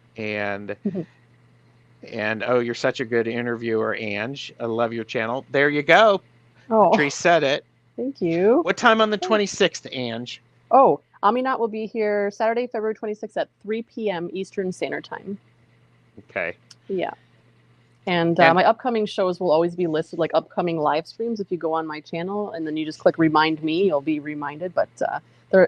And oh, you're such a good interviewer, Ange. I love your channel. There you go. Oh, Patrice said it. thank you. What time on the 26th, Ange? Oh, Aminat will be here Saturday, February 26th at 3 p.m. Eastern Standard Time. Okay. Yeah. And my upcoming shows will always be listed, like upcoming live streams. If you go on my channel and then you just click remind me, you'll be reminded. But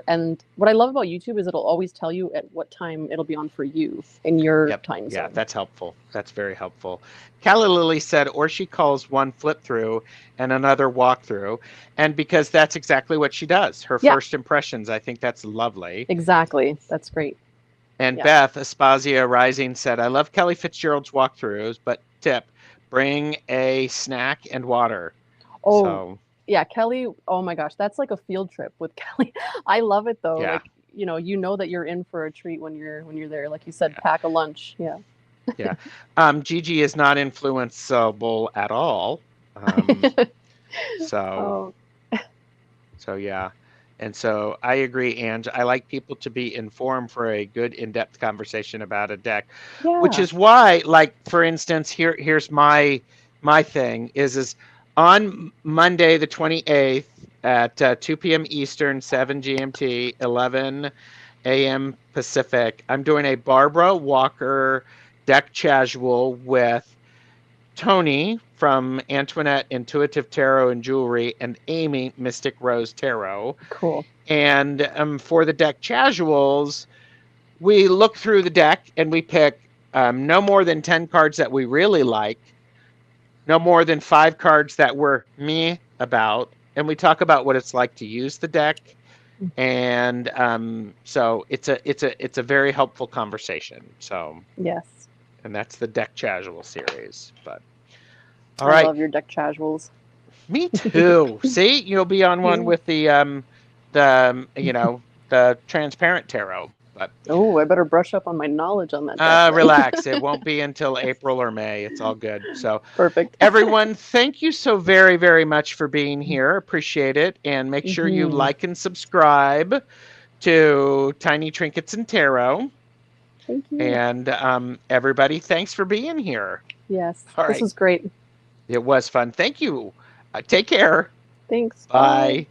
and what I love about YouTube is it'll always tell you at what time it'll be on for you in your time zone. Yeah, that's helpful. That's very helpful. Calla Lily said, or she calls one flip through and another walk through. And because that's exactly what she does. Her first impressions, I think that's lovely. Exactly. That's great. And Beth Aspasia Rising said, I love Kelly Fitzgerald's walkthroughs, but tip, bring a snack and water. Oh, so, yeah, Kelly. Oh my gosh, that's like a field trip with Kelly. I love it though. Yeah. Like, you know that you're in for a treat when you're there. Like you said, pack a lunch. Yeah. Yeah. Gigi is not influenceable at all. So yeah. And so I agree, Ange. I like people to be informed for a good in-depth conversation about a deck, which is why, like, for instance, here's my thing is on Monday, the 28th at 2 p.m. Eastern, 7 GMT, 11 a.m. Pacific, I'm doing a Barbara Walker deck casual with Tony from Antoinette Intuitive Tarot and Jewelry and Amy Mystic Rose Tarot. Cool. And for the deck casuals, we look through the deck and we pick no more than 10 cards that we really like, no more than 5 cards that we're meh about, and we talk about what it's like to use the deck. And so it's a very helpful conversation. So yes. And that's the deck casual series. But all right. I love your deck casuals. Me too. See, you'll be on one with the transparent tarot. But oh, I better brush up on my knowledge on that deck. Relax. It won't be until April or May. It's all good. So perfect. Everyone, thank you so very, very much for being here. Appreciate it. And make sure you like and subscribe to Tiny Trinkets and Tarot. Thank you. And everybody, thanks for being here. Yes. All right. This was great. It was fun. Thank you. Take care. Thanks. Bye.